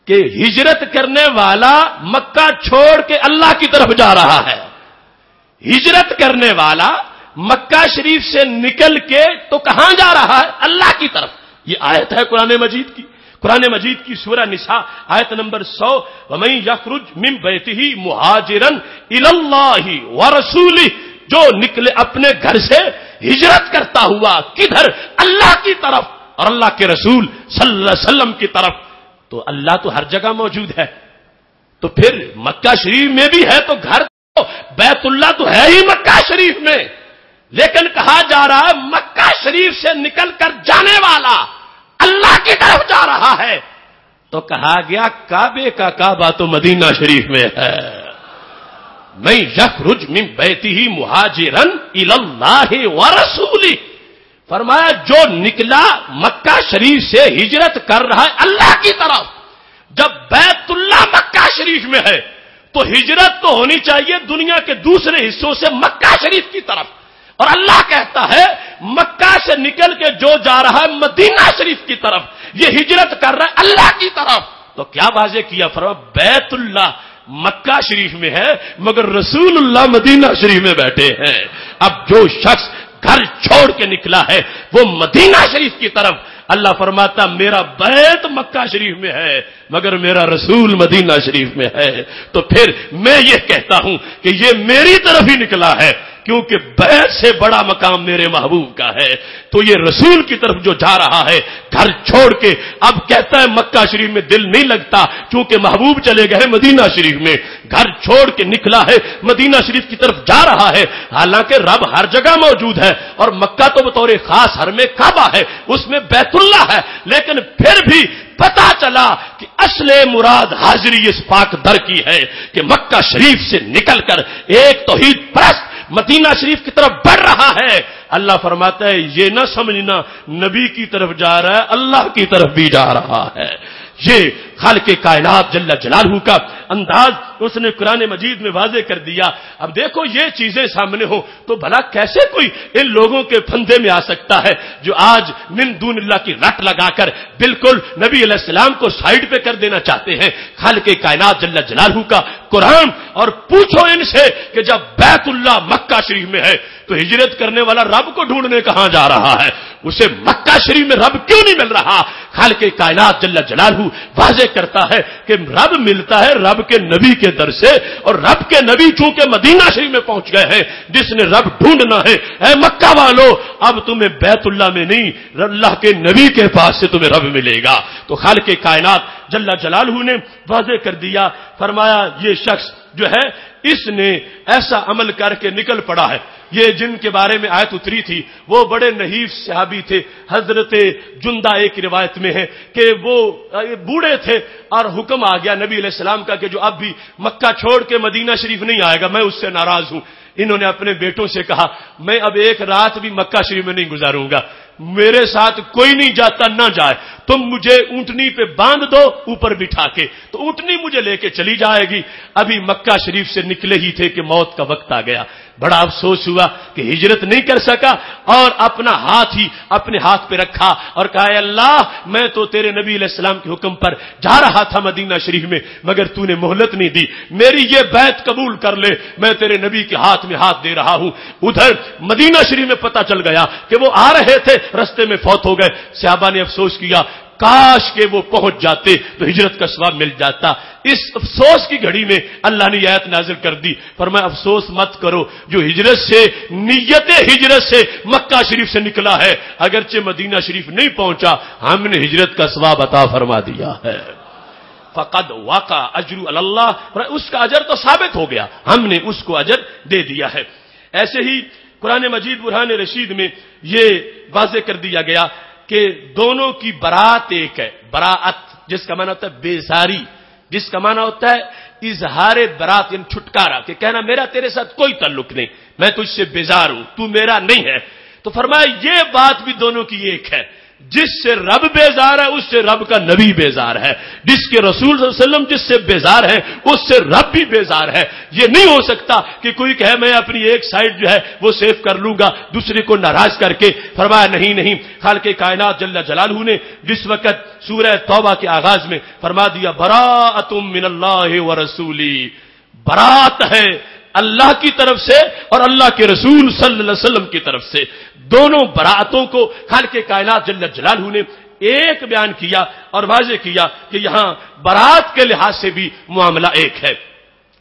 کہ ہجرت کرنے والا مکہ چھوڑ کے اللہ کی طرف جا رہا ہے؟ ہجرت کرنے والا مکہ شریف سے نکل کے تو کہاں جا رہا ہے؟ اللہ کی طرف۔ یہ آیت ہے قرآن مجید کی، قرآن مجید کی سورہ نساء آیت نمبر 100 وَمَن يَخْرُجْ مِن بَيْتِهِ مُهَاجِرًا إِلَى اللَّهِ وَرَسُولِهِ، جو نکلے اپنے گھر سے ہجرت کرتا ہوا کدھر؟ اللہ کی طرف اور اللہ کے رسول صلی اللہ علیہ وسلم کی طرف۔ تو اللہ تو ہر جگہ موجود ہے، تو پھر مکہ شریف میں بھی ہے، تو گھر تو بیت اللہ تو ہے ہی مکہ شریف میں، لیکن کہا جا رہا ہے مکہ شریف سے نکل کر جانے والا اللہ کی طرف جا رہا ہے۔ تو کہا گیا کعبے کا کعبہ تو مدینہ شریف میں ہے۔ من یخرج من بیتہ مہاجرا الی اللہ ورسولہ، فرمایا جو نکلا مکہ شریف سے ہجرت کر رہا ہے اللہ کی طرف. جب بیت اللہ مکہ شریف میں ہے تو ہجرت تو ہونی چاہیے دنیا کے دوسرے حصوں سے مکہ شریف کی طرف، اور اللہ کہتا ہے مکہ سے نکل کے جو جا رہا ہے مدینہ شریف کی طرف، یہ ہجرت کر رہا ہے اللہ کی طرف. تو کیا واضح کیا؟ فرمایا بیت اللہ مکہ شریف میں ہے مگر رسول اللہ مدینہ شریف میں بیٹھے ہیں. اب جو شخص گھر چھوڑ کے نکلا ہے وہ مدینہ شریف کی طرف، اللہ فرماتا میرا بیت مکہ شریف میں ہے مگر میرا رسول مدینہ شریف میں ہے. تو پھر میں یہ کہتا ہوں کہ یہ میری طرف ہی نکلا ہے کیونکہ بیت سے بڑا مقام میرے محبوب کا ہے. تو یہ رسول کی طرف جو جا رہا ہے گھر چھوڑ کے، اب کہتا ہے مکہ شریف میں دل نہیں لگتا چونکہ محبوب چلے گئے مدینہ شریف میں، گھر چھوڑ کے نکلا ہے مدینہ شریف کی طرف جا رہا ہے. حالانکہ رب ہر جگہ موجود ہے اور مکہ تو بطور خاص حرم کعبہ ہے، اس میں بیت اللہ ہے، لیکن پھر بھی پتا چلا کہ اصل مراد حاضری اس پاک در کی ہے کہ مکہ شریف سے نکل کر ایک توحید پرست مدینہ شریف کی طرف بڑھ رہا ہے. اللہ فرماتا ہے یہ نہ سمجھنا نبی کی طرف جا رہا ہے، اللہ کی طرف بھی جا رہا ہے. یہ خالق کائنات جل جلالہ کا انداز اس نے قرآن مجید میں واضح کر دیا. اب دیکھو یہ چیزیں سامنے ہو تو بھلا کیسے کوئی ان لوگوں کے پھندے میں آ سکتا ہے جو آج من دون اللہ کی رٹ لگا کر بالکل نبی علیہ السلام کو سائیڈ پہ کر دینا چاہتے ہیں. خالق کائنات جل جلالہ کا قرآن، اور پوچھو ان سے کہ جب بیت اللہ مکہ شریف میں ہے تو ہجرت کرنے والا رب کو ڈھونڈنے کہاں جا رہا ہے؟ اسے مکہ شریف میں رب کیوں نہیں مل رہا؟ خالق کائنات جل جلالہ واضح کرتا ہے کہ رب ملتا ہے رب کے نبی کے در سے، اور رب کے نبی چونکہ مدینہ شریف میں پہنچ گئے ہیں، جس نے رب ڈھونڈنا ہے اے مکہ والو اب تمہیں بیت اللہ میں نہیں اللہ کے نبی کے پاس سے تمہیں رب ملے گا. تو خالق کائنات جل جلالہ نے واضح کر دیا، فرمایا یہ شخص جو ہے اس نے ایسا عمل کر کے نکل پڑا ہے. یہ جن کے بارے میں آیت اتری تھی وہ بڑے نحیف صحابی تھے. حضرت جندہ ایک روایت میں ہے کہ وہ بوڑھے تھے اور حکم آ گیا نبی علیہ السلام کا کہ جو اب بھی مکہ چھوڑ کے مدینہ شریف نہیں آئے گا میں اس سے ناراض ہوں. انہوں نے اپنے بیٹوں سے کہا میں اب ایک رات بھی مکہ شریف میں نہیں گزاروں گا، میرے ساتھ کوئی نہیں جاتا نہ جائے، تم مجھے اونٹنی پہ باندھ دو اوپر بٹھا کے، تو اونٹنی مجھے لے کے چلی جائے گی. ابھی مکہ شریف سے نکلے ہی تھے کہ موت کا وقت آ گیا. بڑا افسوس ہوا کہ ہجرت نہیں کر سکا اور اپنا ہاتھ ہی اپنے ہاتھ پہ رکھا اور کہا اے اللہ میں تو تیرے نبی علیہ السلام کے حکم پر جا رہا تھا مدینہ شریف میں مگر تو نے مہلت نہیں دی، میری یہ بیعت قبول کر لے، میں تیرے نبی کے ہاتھ میں ہاتھ دے رہا ہوں. ادھر مدینہ شریف میں پتہ چل گیا کہ وہ آ رہے تھے، رستے میں فوت ہو گئے. صحابہ نے افسوس کیا کاش کہ وہ پہنچ جاتے تو ہجرت کا ثواب مل جاتا. اس افسوس کی گھڑی میں اللہ نے یہ آیت نازل کر دی، فرمایا افسوس مت کرو جو ہجرت سے نیت ہجرت سے مکہ شریف سے نکلا ہے، اگرچہ مدینہ شریف نہیں پہنچا ہم نے ہجرت کا ثواب عطا فرما دیا ہے. فقد وقع اجر اللہ، اس کا اجر تو ثابت ہو گیا، ہم نے اس کو اجر دے دیا ہے. ایسے ہی قرآن مجید برہان رشید میں یہ واضح کر دیا گیا کہ دونوں کی برات ایک ہے. براعت جس کا معنی ہوتا ہے بیزاری، جس کا معنی ہوتا ہے اظہار برات یعنی چھٹکارا، کہ کہنا میرا تیرے ساتھ کوئی تعلق نہیں، میں تجھ سے بیزار ہوں، تو میرا نہیں ہے. تو فرمایا یہ بات بھی دونوں کی ایک ہے، جس سے رب بیزار ہے اس سے رب کا نبی بیزار ہے، جس کے رسول صلی اللہ علیہ وسلم جس سے بیزار ہے اس سے رب بھی بیزار ہے. یہ نہیں ہو سکتا کہ کوئی کہے میں اپنی ایک سائڈ جو ہے وہ سیف کر لوں گا دوسرے کو ناراض کر کے. فرمایا نہیں، خالق کائنات جل جلالہ نے جس وقت سورہ توبہ کے آغاز میں فرما دیا براءۃ من اللہ ورسولہ، برات ہے اللہ کی طرف سے اور اللہ کے رسول صلی اللہ علیہ وسلم کی طرف سے. دونوں براتوں کو خالق کائنات جل جلالہ نے ایک بیان کیا اور واضح کیا کہ یہاں برات کے لحاظ سے بھی معاملہ ایک ہے.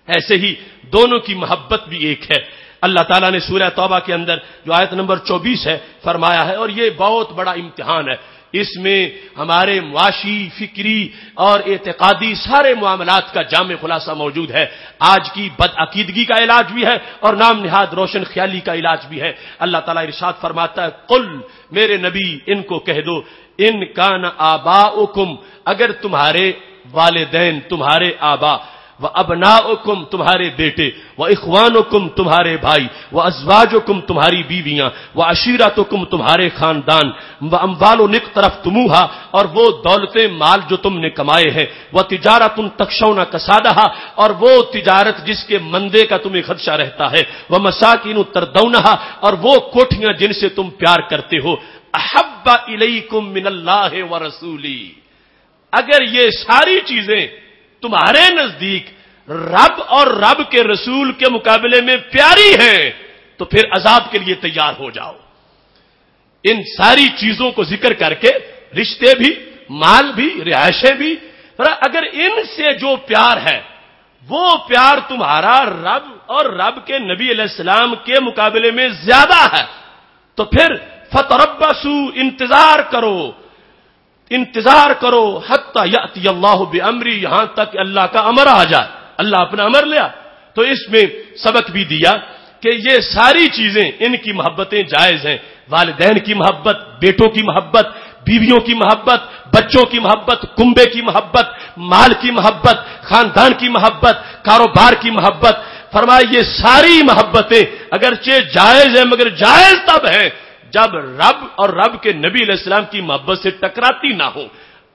ایسے ہی دونوں کی محبت بھی ایک ہے. اللہ تعالیٰ نے سورہ توبہ کے اندر جو آیت نمبر 24 ہے فرمایا ہے، اور یہ بہت بڑا امتحان ہے، اس میں ہمارے معاشی، فکری اور اعتقادی سارے معاملات کا جامع خلاصہ موجود ہے. آج کی بد عقیدگی کا علاج بھی ہے اور نام نہاد روشن خیالی کا علاج بھی ہے. اللہ تعالیٰ ارشاد فرماتا ہے قل، میرے نبی ان کو کہہ دو، ان کان آباؤکم، اگر تمہارے والدین، تمہارے آبا وَأَبْنَاؤُكُمْ تمہارے بیٹے، وَإِخْوَانُكُمْ تمہارے بھائی، وَأَزْوَاجُكُمْ تمہاری بیویاں، وَعَشِيرَتُكُمْ تمہارے خاندان، وَأَمْوَالٌ اقْتَرَفْتُمُوهَا اور وہ دولتیں مال جو تم نے کمائے ہیں، وَتِجَارَةٌ تَخْشَوْنَ كَسَادَهَا اور وہ تجارت جس کے مندے کا تمہیں خدشہ رہتا ہے، وَمَسَاكِنُ تَرْضَوْنَهَا اور وہ کوٹھیاں جن سے تم پیار کرتے ہو، أَحَبَّ إِلَيْكُمْ مِنَ اللَّهِ وَرَسُولِهِ اگر یہ ساری چیزیں تمہارے نزدیک رب اور رب کے رسول کے مقابلے میں پیاری ہیں تو پھر عذاب کے لیے تیار ہو جاؤ۔ ان ساری چیزوں کو ذکر کر کے رشتے بھی، مال بھی، رہائشیں بھی، اگر ان سے جو پیار ہے وہ پیار تمہارا رب اور رب کے نبی علیہ السلام کے مقابلے میں زیادہ ہے تو پھر فتربصوا انتظار کرو حتی یأتی اللہ بامری یہاں تک کہ اللہ کا امر آ جائے، اللہ اپنا امر لیا۔ تو اس میں سبق بھی دیا کہ یہ ساری چیزیں ان کی محبتیں جائز ہیں، والدین کی محبت، بیٹوں کی محبت، بیویوں کی محبت، بچوں کی محبت، کنبے کی محبت، مال کی محبت، خاندان کی محبت، کاروبار کی محبت، فرمایا یہ ساری محبتیں اگرچہ جائز ہیں مگر جائز تب ہیں جب رب اور رب کے نبی علیہ السلام کی محبت سے ٹکراتی نہ ہو۔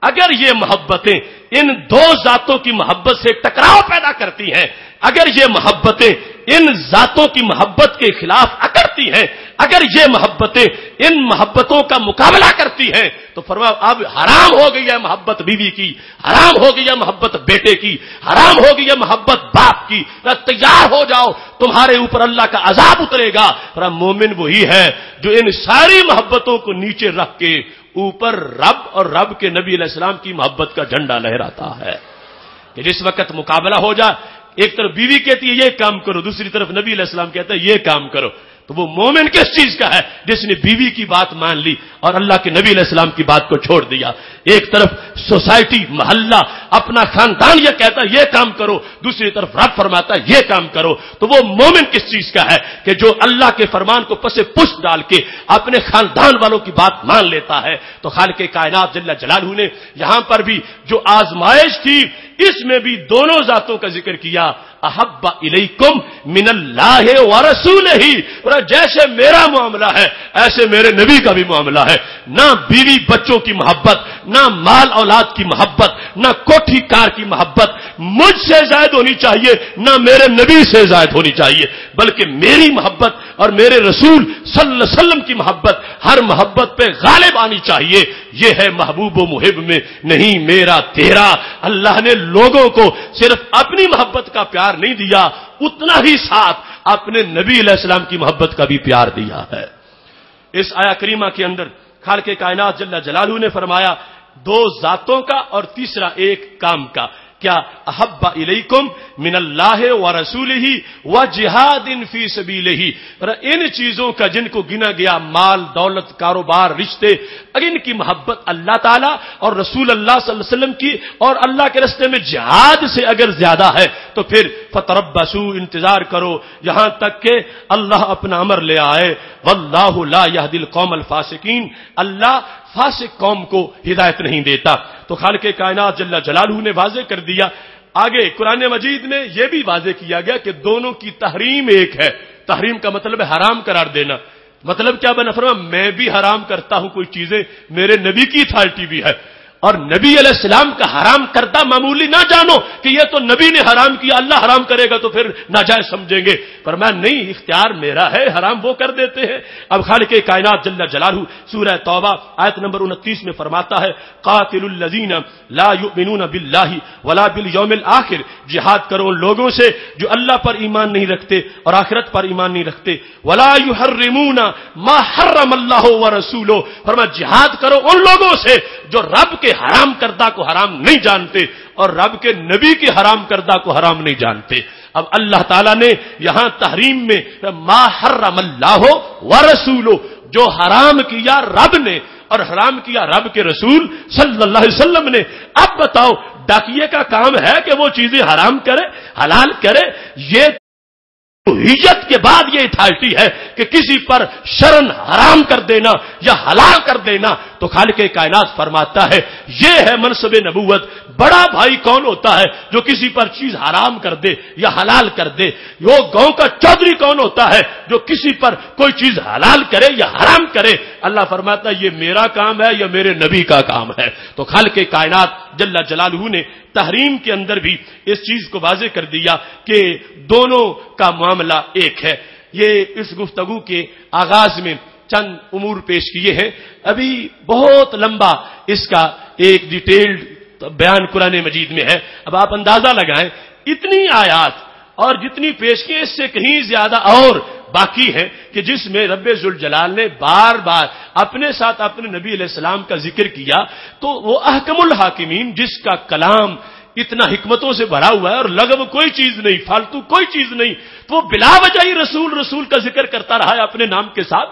اگر یہ محبتیں ان دو ذاتوں کی محبت سے ٹکراؤ پیدا کرتی ہیں، اگر یہ محبتیں ان ذاتوں کی محبت کے خلاف اکڑتی ہیں، اگر یہ محبتیں ان محبتوں کا مقابلہ کرتی ہیں تو فرمایا اب حرام ہو گئی ہے محبت بیوی کی، حرام ہو گئی ہے محبت بیٹے کی، حرام ہو گئی ہے محبت باپ کی، تیار ہو جاؤ تمہارے اوپر اللہ کا عذاب اترے گا۔ مومن وہی ہے جو ان ساری محبتوں کو نیچے رکھ کے اوپر رب اور رب کے نبی علیہ السلام کی محبت کا جھنڈا لہراتا ہے کہ جس وقت مقابلہ ہو جائے، ایک طرف بیوی کہتی ہے یہ کام کرو، دوسری طرف نبی علیہ السلام کہتا ہے یہ کام کرو، تو وہ مومن کس چیز کا ہے؟ جس نے بیوی کی بات مان لی اور اللہ کے نبی علیہ السلام کی بات کو چھوڑ دیا۔ ایک طرف سوسائٹی، محلہ، اپنا خاندان یہ کہتا ہے یہ کام کرو، دوسری طرف رب فرماتا ہے یہ کام کرو، تو وہ مومن کس چیز کا ہے کہ جو اللہ کے فرمان کو پس پشت ڈال کے اپنے خاندان والوں کی بات مان لیتا ہے۔ تو خالق کائنات جل جلالہ نے یہاں پر بھی جو آزمائش تھی اس میں بھی دونوں ذاتوں کا ذکر کیا، احب الیکم من اللہ ورسولہ، اور جیسے میرا معاملہ ہے ایسے میرے نبی کا بھی معاملہ ہے۔ نہ بیوی بچوں کی محبت، نہ مال اولاد کی محبت، نہ کوٹھی کار کی محبت مجھ سے زائد ہونی چاہیے، نہ میرے نبی سے زائد ہونی چاہیے، بلکہ میری محبت اور میرے رسول صلی اللہ علیہ وسلم کی محبت ہر محبت پہ غالب آنی چاہیے۔ یہ ہے محبوب و محب میں نہیں میرا تیرا۔ اللہ نے لوگوں کو صرف اپنی محبت کا پیار نہیں دیا، اتنا ہی ساتھ اپنے نبی علیہ السلام کی محبت کا بھی پیار دیا ہے۔ اس آیا کریمہ کے اندر خالق کائنات جل جلالہ نے فرمایا دو ذاتوں کا اور تیسرا ایک کام کا، کیا؟ احب الیکم من اللہ ورسولہ وجہاد فی سبیلہ، ان چیزوں کا جن کو گنا گیا، مال، دولت، کاروبار، رشتے، ان کی محبت اللہ تعالیٰ اور رسول اللہ صلی اللہ علیہ وسلم کی اور اللہ کے راستے میں جہاد سے اگر زیادہ ہے تو پھر فتربصوا انتظار کرو یہاں تک کہ اللہ اپنا امر لے آئے۔ واللہ لا یہدی القوم الفاسقین، اللہ فاسق قوم کو ہدایت نہیں دیتا۔ تو خالق کائنات جل جلالہ نے واضح کر دیا۔ آگے قرآن مجید میں یہ بھی واضح کیا گیا کہ دونوں کی تحریم ایک ہے۔ تحریم کا مطلب ہے حرام قرار دینا۔ مطلب کیا بنا فرما میں بھی حرام کرتا ہوں کوئی چیزیں، میرے نبی کی اتھارٹی بھی ہے، اور نبی علیہ السلام کا حرام کردہ معمولی نہ جانو کہ یہ تو نبی نے حرام کیا، اللہ حرام کرے گا تو پھر ناجائز سمجھیں گے، پر میں نہیں، اختیار میرا ہے، حرام وہ کر دیتے ہیں۔ اب خالق کائنات جل جلالہ سورہ توبہ آیت نمبر 29 میں فرماتا ہے قاتل الذین لا یؤمنون باللہ ولا بالیوم الآخر، جہاد کرو ان لوگوں سے جو اللہ پر ایمان نہیں رکھتے اور آخرت پر ایمان نہیں رکھتے، ولا یحرمون ما حرم اللہ ورسولہ، فرمایا جہاد کرو ان لوگوں سے جو رب کے حرام کردہ کو حرام نہیں جانتے اور رب کے نبی کے حرام کردہ کو حرام نہیں جانتے۔ اب اللہ تعالیٰ نے یہاں تحریم میں ما حرم اللہ ورسولہ، جو حرام کیا رب نے اور حرام کیا رب کے رسول صلی اللہ علیہ وسلم نے۔ اب بتاؤ ڈاکیے کا کام ہے کہ وہ چیزیں حرام کرے حلال کرے؟ یہ توحیدیت کے بعد یہ اتھارٹی ہے کہ کسی پر شرن حرام کر دینا یا حلال کر دینا۔ تو خالق کائنات فرماتا ہے یہ ہے منصب نبوت۔ بڑا بھائی کون ہوتا ہے جو کسی پر چیز حرام کر دے یا حلال کر دے؟ وہ گاؤں کا چودھری کون ہوتا ہے جو کسی پر کوئی چیز حلال کرے یا حرام کرے؟ اللہ فرماتا ہے یہ میرا کام ہے یا میرے نبی کا کام ہے۔ تو خالق کائنات جل جلالہ نے تحریم کے اندر بھی اس چیز کو واضح کر دیا کہ دونوں کا معاملہ ایک ہے۔ یہ اس گفتگو کے آغاز میں چند امور پیش کیے ہیں، ابھی بہت لمبا اس کا ایک ڈیٹیلڈ بیان قرآن مجید میں ہے۔ اب آپ اندازہ لگائیں اتنی آیات اور جتنی پیش کی اس سے کہیں زیادہ اور باقی ہے کہ جس میں رب ذوالجلال نے بار بار اپنے ساتھ اپنے نبی علیہ السلام کا ذکر کیا، تو وہ احکم الحاکمین جس کا کلام اتنا حکمتوں سے بھرا ہوا ہے اور لغو کوئی چیز نہیں، فالتو کوئی چیز نہیں، تو وہ بلا وجہ ہی رسول رسول کا ذکر کرتا رہا ہے اپنے نام کے ساتھ،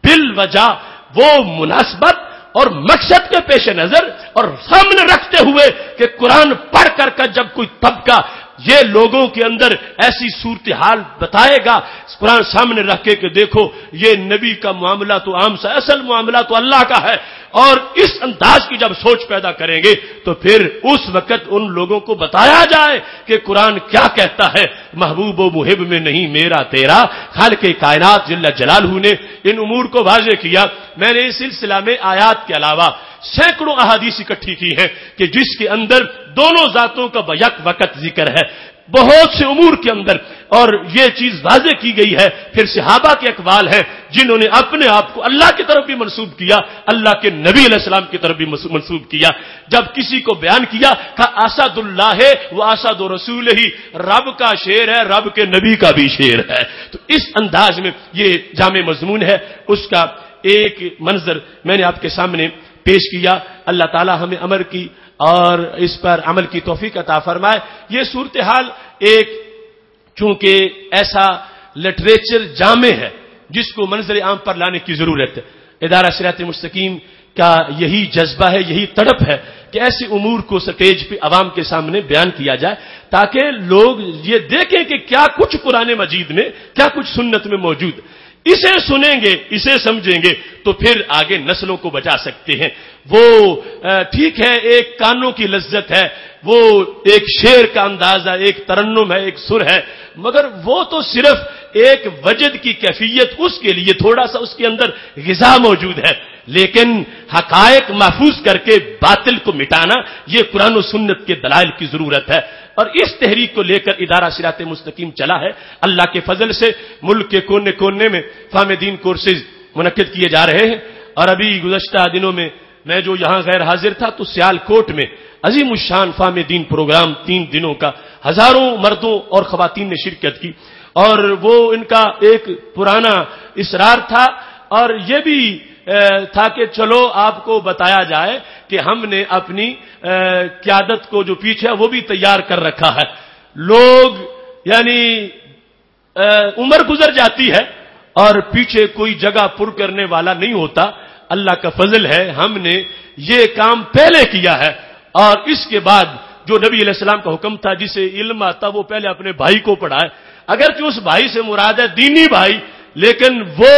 بالوجہ وہ مناسبت اور مقصد کے پیش نظر اور سامنے رکھتے ہوئے کہ قرآن پڑھ کر جب کوئی طبقہ یہ لوگوں کے اندر ایسی صورتحال بتائے گا، قرآن سامنے رکھ کے کہ دیکھو یہ نبی کا معاملہ تو عام سا، اصل معاملہ تو اللہ کا ہے، اور اس انداز کی جب سوچ پیدا کریں گے تو پھر اس وقت ان لوگوں کو بتایا جائے کہ قرآن کیا کہتا ہے، محبوب و محب میں نہیں میرا تیرا۔ خالق کائنات جل جلالہ نے ان امور کو واضح کیا۔ میں نے اس سلسلہ میں آیات کے علاوہ سینکڑوں احادیث اکٹھی کی ہیں کہ جس کے اندر دونوں ذاتوں کا بیک وقت ذکر ہے بہت سے امور کے اندر، اور یہ چیز واضح کی گئی ہے۔ پھر صحابہ کے اقوال ہیں جنہوں نے اپنے آپ کو اللہ کی طرف بھی منسوب کیا، اللہ کے نبی علیہ السلام کی طرف بھی منسوب کیا۔ جب کسی کو بیان کیا کہا اسد اللہ ہے وہ اسد رسول ہی، رب کا شیر ہے، رب کے نبی کا بھی شیر ہے۔ تو اس انداز میں یہ جامع مضمون ہے، اس کا ایک منظر میں نے آپ کے سامنے پیش کیا۔ اللہ تعالی ہمیں عمل کی اور اس پر عمل کی توفیق عطا فرمائے۔ یہ صورتحال ایک چونکہ ایسا لٹریچر جامع ہے جس کو منظر عام پر لانے کی ضرورت ہے۔ ادارہ صراط مستقیم کا یہی جذبہ ہے، یہی تڑپ ہے کہ ایسے امور کو سٹیج پہ عوام کے سامنے بیان کیا جائے تاکہ لوگ یہ دیکھیں کہ کیا کچھ قرآن مجید میں، کیا کچھ سنت میں موجود ہے۔ اسے سنیں گے، اسے سمجھیں گے تو پھر آگے نسلوں کو بچا سکتے ہیں۔ وہ ٹھیک ہے ایک کانوں کی لذت ہے، وہ ایک شعر کا اندازہ، ایک ترنم ہے، ایک سر ہے، مگر وہ تو صرف ایک وجد کی کیفیت، اس کے لیے تھوڑا سا اس کے اندر غذا موجود ہے، لیکن حقائق محفوظ کر کے باطل کو مٹانا یہ قرآن و سنت کے دلائل کی ضرورت ہے۔ اور اس تحریک کو لے کر ادارہ صراط مستقیم چلا ہے۔ اللہ کے فضل سے ملک کے کونے کونے میں فہم دین کورسز منعقد کیے جا رہے ہیں، اور ابھی گزشتہ دنوں میں میں جو یہاں غیر حاضر تھا تو سیالکوٹ میں عظیم الشان فہم دین پروگرام 3 دنوں کا ہزاروں مردوں اور خواتین نے شرکت کی، اور وہ ان کا ایک پرانا اصرار تھا اور یہ بھی تھا کہ چلو آپ کو بتایا جائے کہ ہم نے اپنی قیادت کو جو پیچھے وہ بھی تیار کر رکھا ہے۔ لوگ یعنی عمر گزر جاتی ہے اور پیچھے کوئی جگہ پر کرنے والا نہیں ہوتا۔ اللہ کا فضل ہے ہم نے یہ کام پہلے کیا ہے، اور اس کے بعد جو نبی علیہ السلام کا حکم تھا جسے علم آتا وہ پہلے اپنے بھائی کو پڑھائے، اگرچہ اس بھائی سے مراد ہے دینی بھائی، لیکن وہ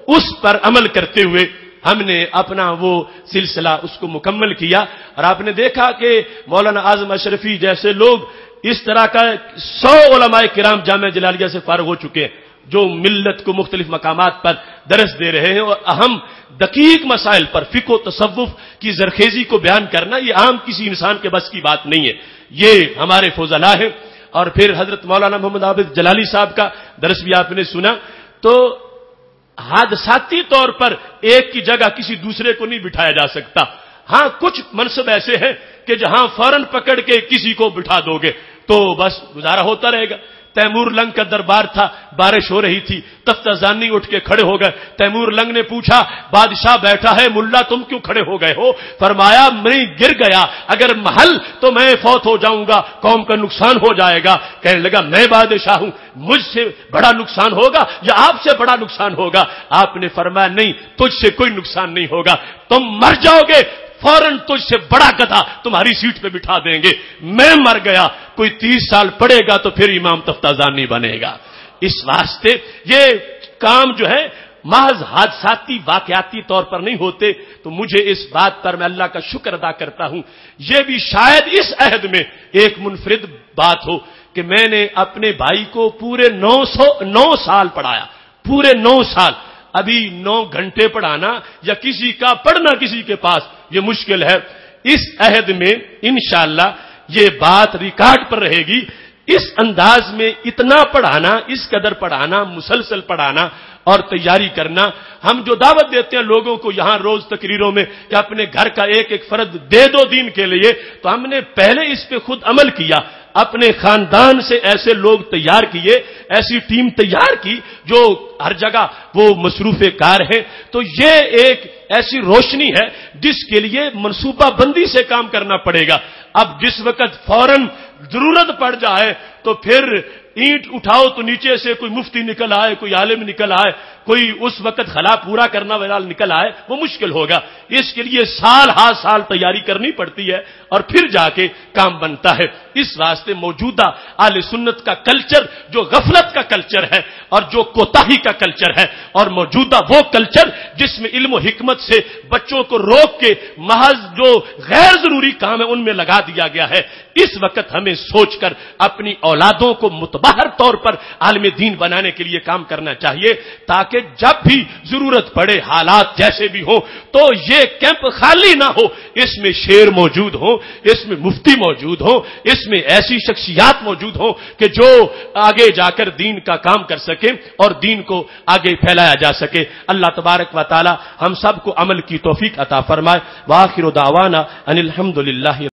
اس پر عمل کرتے ہوئے ہم نے اپنا وہ سلسلہ اس کو مکمل کیا۔ اور آپ نے دیکھا کہ مولانا اعظم اشرفی جیسے لوگ اس طرح کا 100 علماء کرام جامعہ جلالیہ سے فارغ ہو چکے ہیں جو ملت کو مختلف مقامات پر درس دے رہے ہیں، اور اہم دقیق مسائل پر فقہ و تصوف کی زرخیزی کو بیان کرنا یہ عام کسی انسان کے بس کی بات نہیں ہے، یہ ہمارے فضلاء ہیں۔ اور پھر حضرت مولانا محمد عابد جلالی صاحب کا درس بھی آپ نے سنا، تو حادثاتی طور پر ایک کی جگہ کسی دوسرے کو نہیں بٹھایا جا سکتا۔ ہاں کچھ منصب ایسے ہیں کہ جہاں فوراً پکڑ کے کسی کو بٹھا دو گے تو بس گزارا ہوتا رہے گا۔ تیمور لنگ کا دربار تھا، بارش ہو رہی تھی، تفتازانی اٹھ کے کھڑے ہو گئے۔ تیمور لنگ نے پوچھا بادشاہ بیٹھا ہے، ملا تم کیوں کھڑے ہو گئے ہو؟ فرمایا میں گر گیا، اگر محل تو میں فوت ہو جاؤں گا، قوم کا نقصان ہو جائے گا۔ کہنے لگا میں بادشاہ ہوں، مجھ سے بڑا نقصان ہوگا یا آپ سے بڑا نقصان ہوگا؟ آپ نے فرمایا نہیں، تجھ سے کوئی نقصان نہیں ہوگا، تم مر جاؤ گے، فوراً تجھ سے بڑا گدھا تمہاری سیٹ پہ بٹھا دیں گے۔ میں مر گیا، کوئی 30 سال پڑے گا تو پھر امام تفتازانی بنے گا۔ اس واسطے یہ کام جو ہے محض حادثاتی واقعاتی طور پر نہیں ہوتے، تو مجھے اس بات پر میں اللہ کا شکر ادا کرتا ہوں. یہ بھی شاید اس عہد میں ایک منفرد بات ہو کہ میں نے اپنے بھائی کو پورے 9 سال پڑھایا، پورے 9 سال. ابھی 9 گھنٹے پڑھانا یا کسی کا پڑھنا کسی کے پاس یہ مشکل ہے. اس عہد میں انشاءاللہ یہ بات ریکارڈ پر رہے گی. اس انداز میں اتنا پڑھانا، اس قدر پڑھانا، مسلسل پڑھانا اور تیاری کرنا. ہم جو دعوت دیتے ہیں لوگوں کو یہاں روز تقریروں میں کہ اپنے گھر کا ایک ایک فرد دے دو دین کے لیے، تو ہم نے پہلے اس پہ خود عمل کیا. اپنے خاندان سے ایسے لوگ تیار کیے، ایسی ٹیم تیار کی جو ہر جگہ وہ مصروف کار ہیں. تو یہ ایک ایسی روشنی ہے جس کے لیے منصوبہ بندی سے کام کرنا پڑے گا. اب جس وقت فوراً ضرورت پڑ جائے تو پھر اینٹ اٹھاؤ تو نیچے سے کوئی مفتی نکل آئے، کوئی عالم نکل آئے، کوئی اس وقت خلا پورا کرنا والا نکل آئے، وہ مشکل ہوگا. اس کے لیے سال ہا سال تیاری کرنی پڑتی ہے اور پھر جا کے کام بنتا ہے. اس واسطے موجودہ اہل سنت کا کلچر جو غفلت کا کلچر ہے اور جو کوتاہی کا کلچر ہے، اور موجودہ وہ کلچر جس میں علم و حکمت سے بچوں کو روک کے محض جو غیر ضروری کام ہے ان میں لگا دیا گیا ہے. اس وقت ہمیں سوچ کر اپنی اولادوں کو متبہر طور پر عالم دین بنانے کے لیے کام کرنا چاہیے، تاکہ جب بھی ضرورت پڑے، حالات جیسے بھی ہوں، تو یہ کیمپ خالی نہ ہو. اس میں شیر موجود ہوں، اس میں مفتی موجود ہوں، اس میں ایسی شخصیات موجود ہوں کہ جو آگے جا کر دین کا کام کر سکیں اور دین کو آگے پھیلایا جا سکے. اللہ تبارک و تعالی ہم سب کو عمل کی توفیق عطا فرمائے. وآخر دعوانا ان الحمدللہ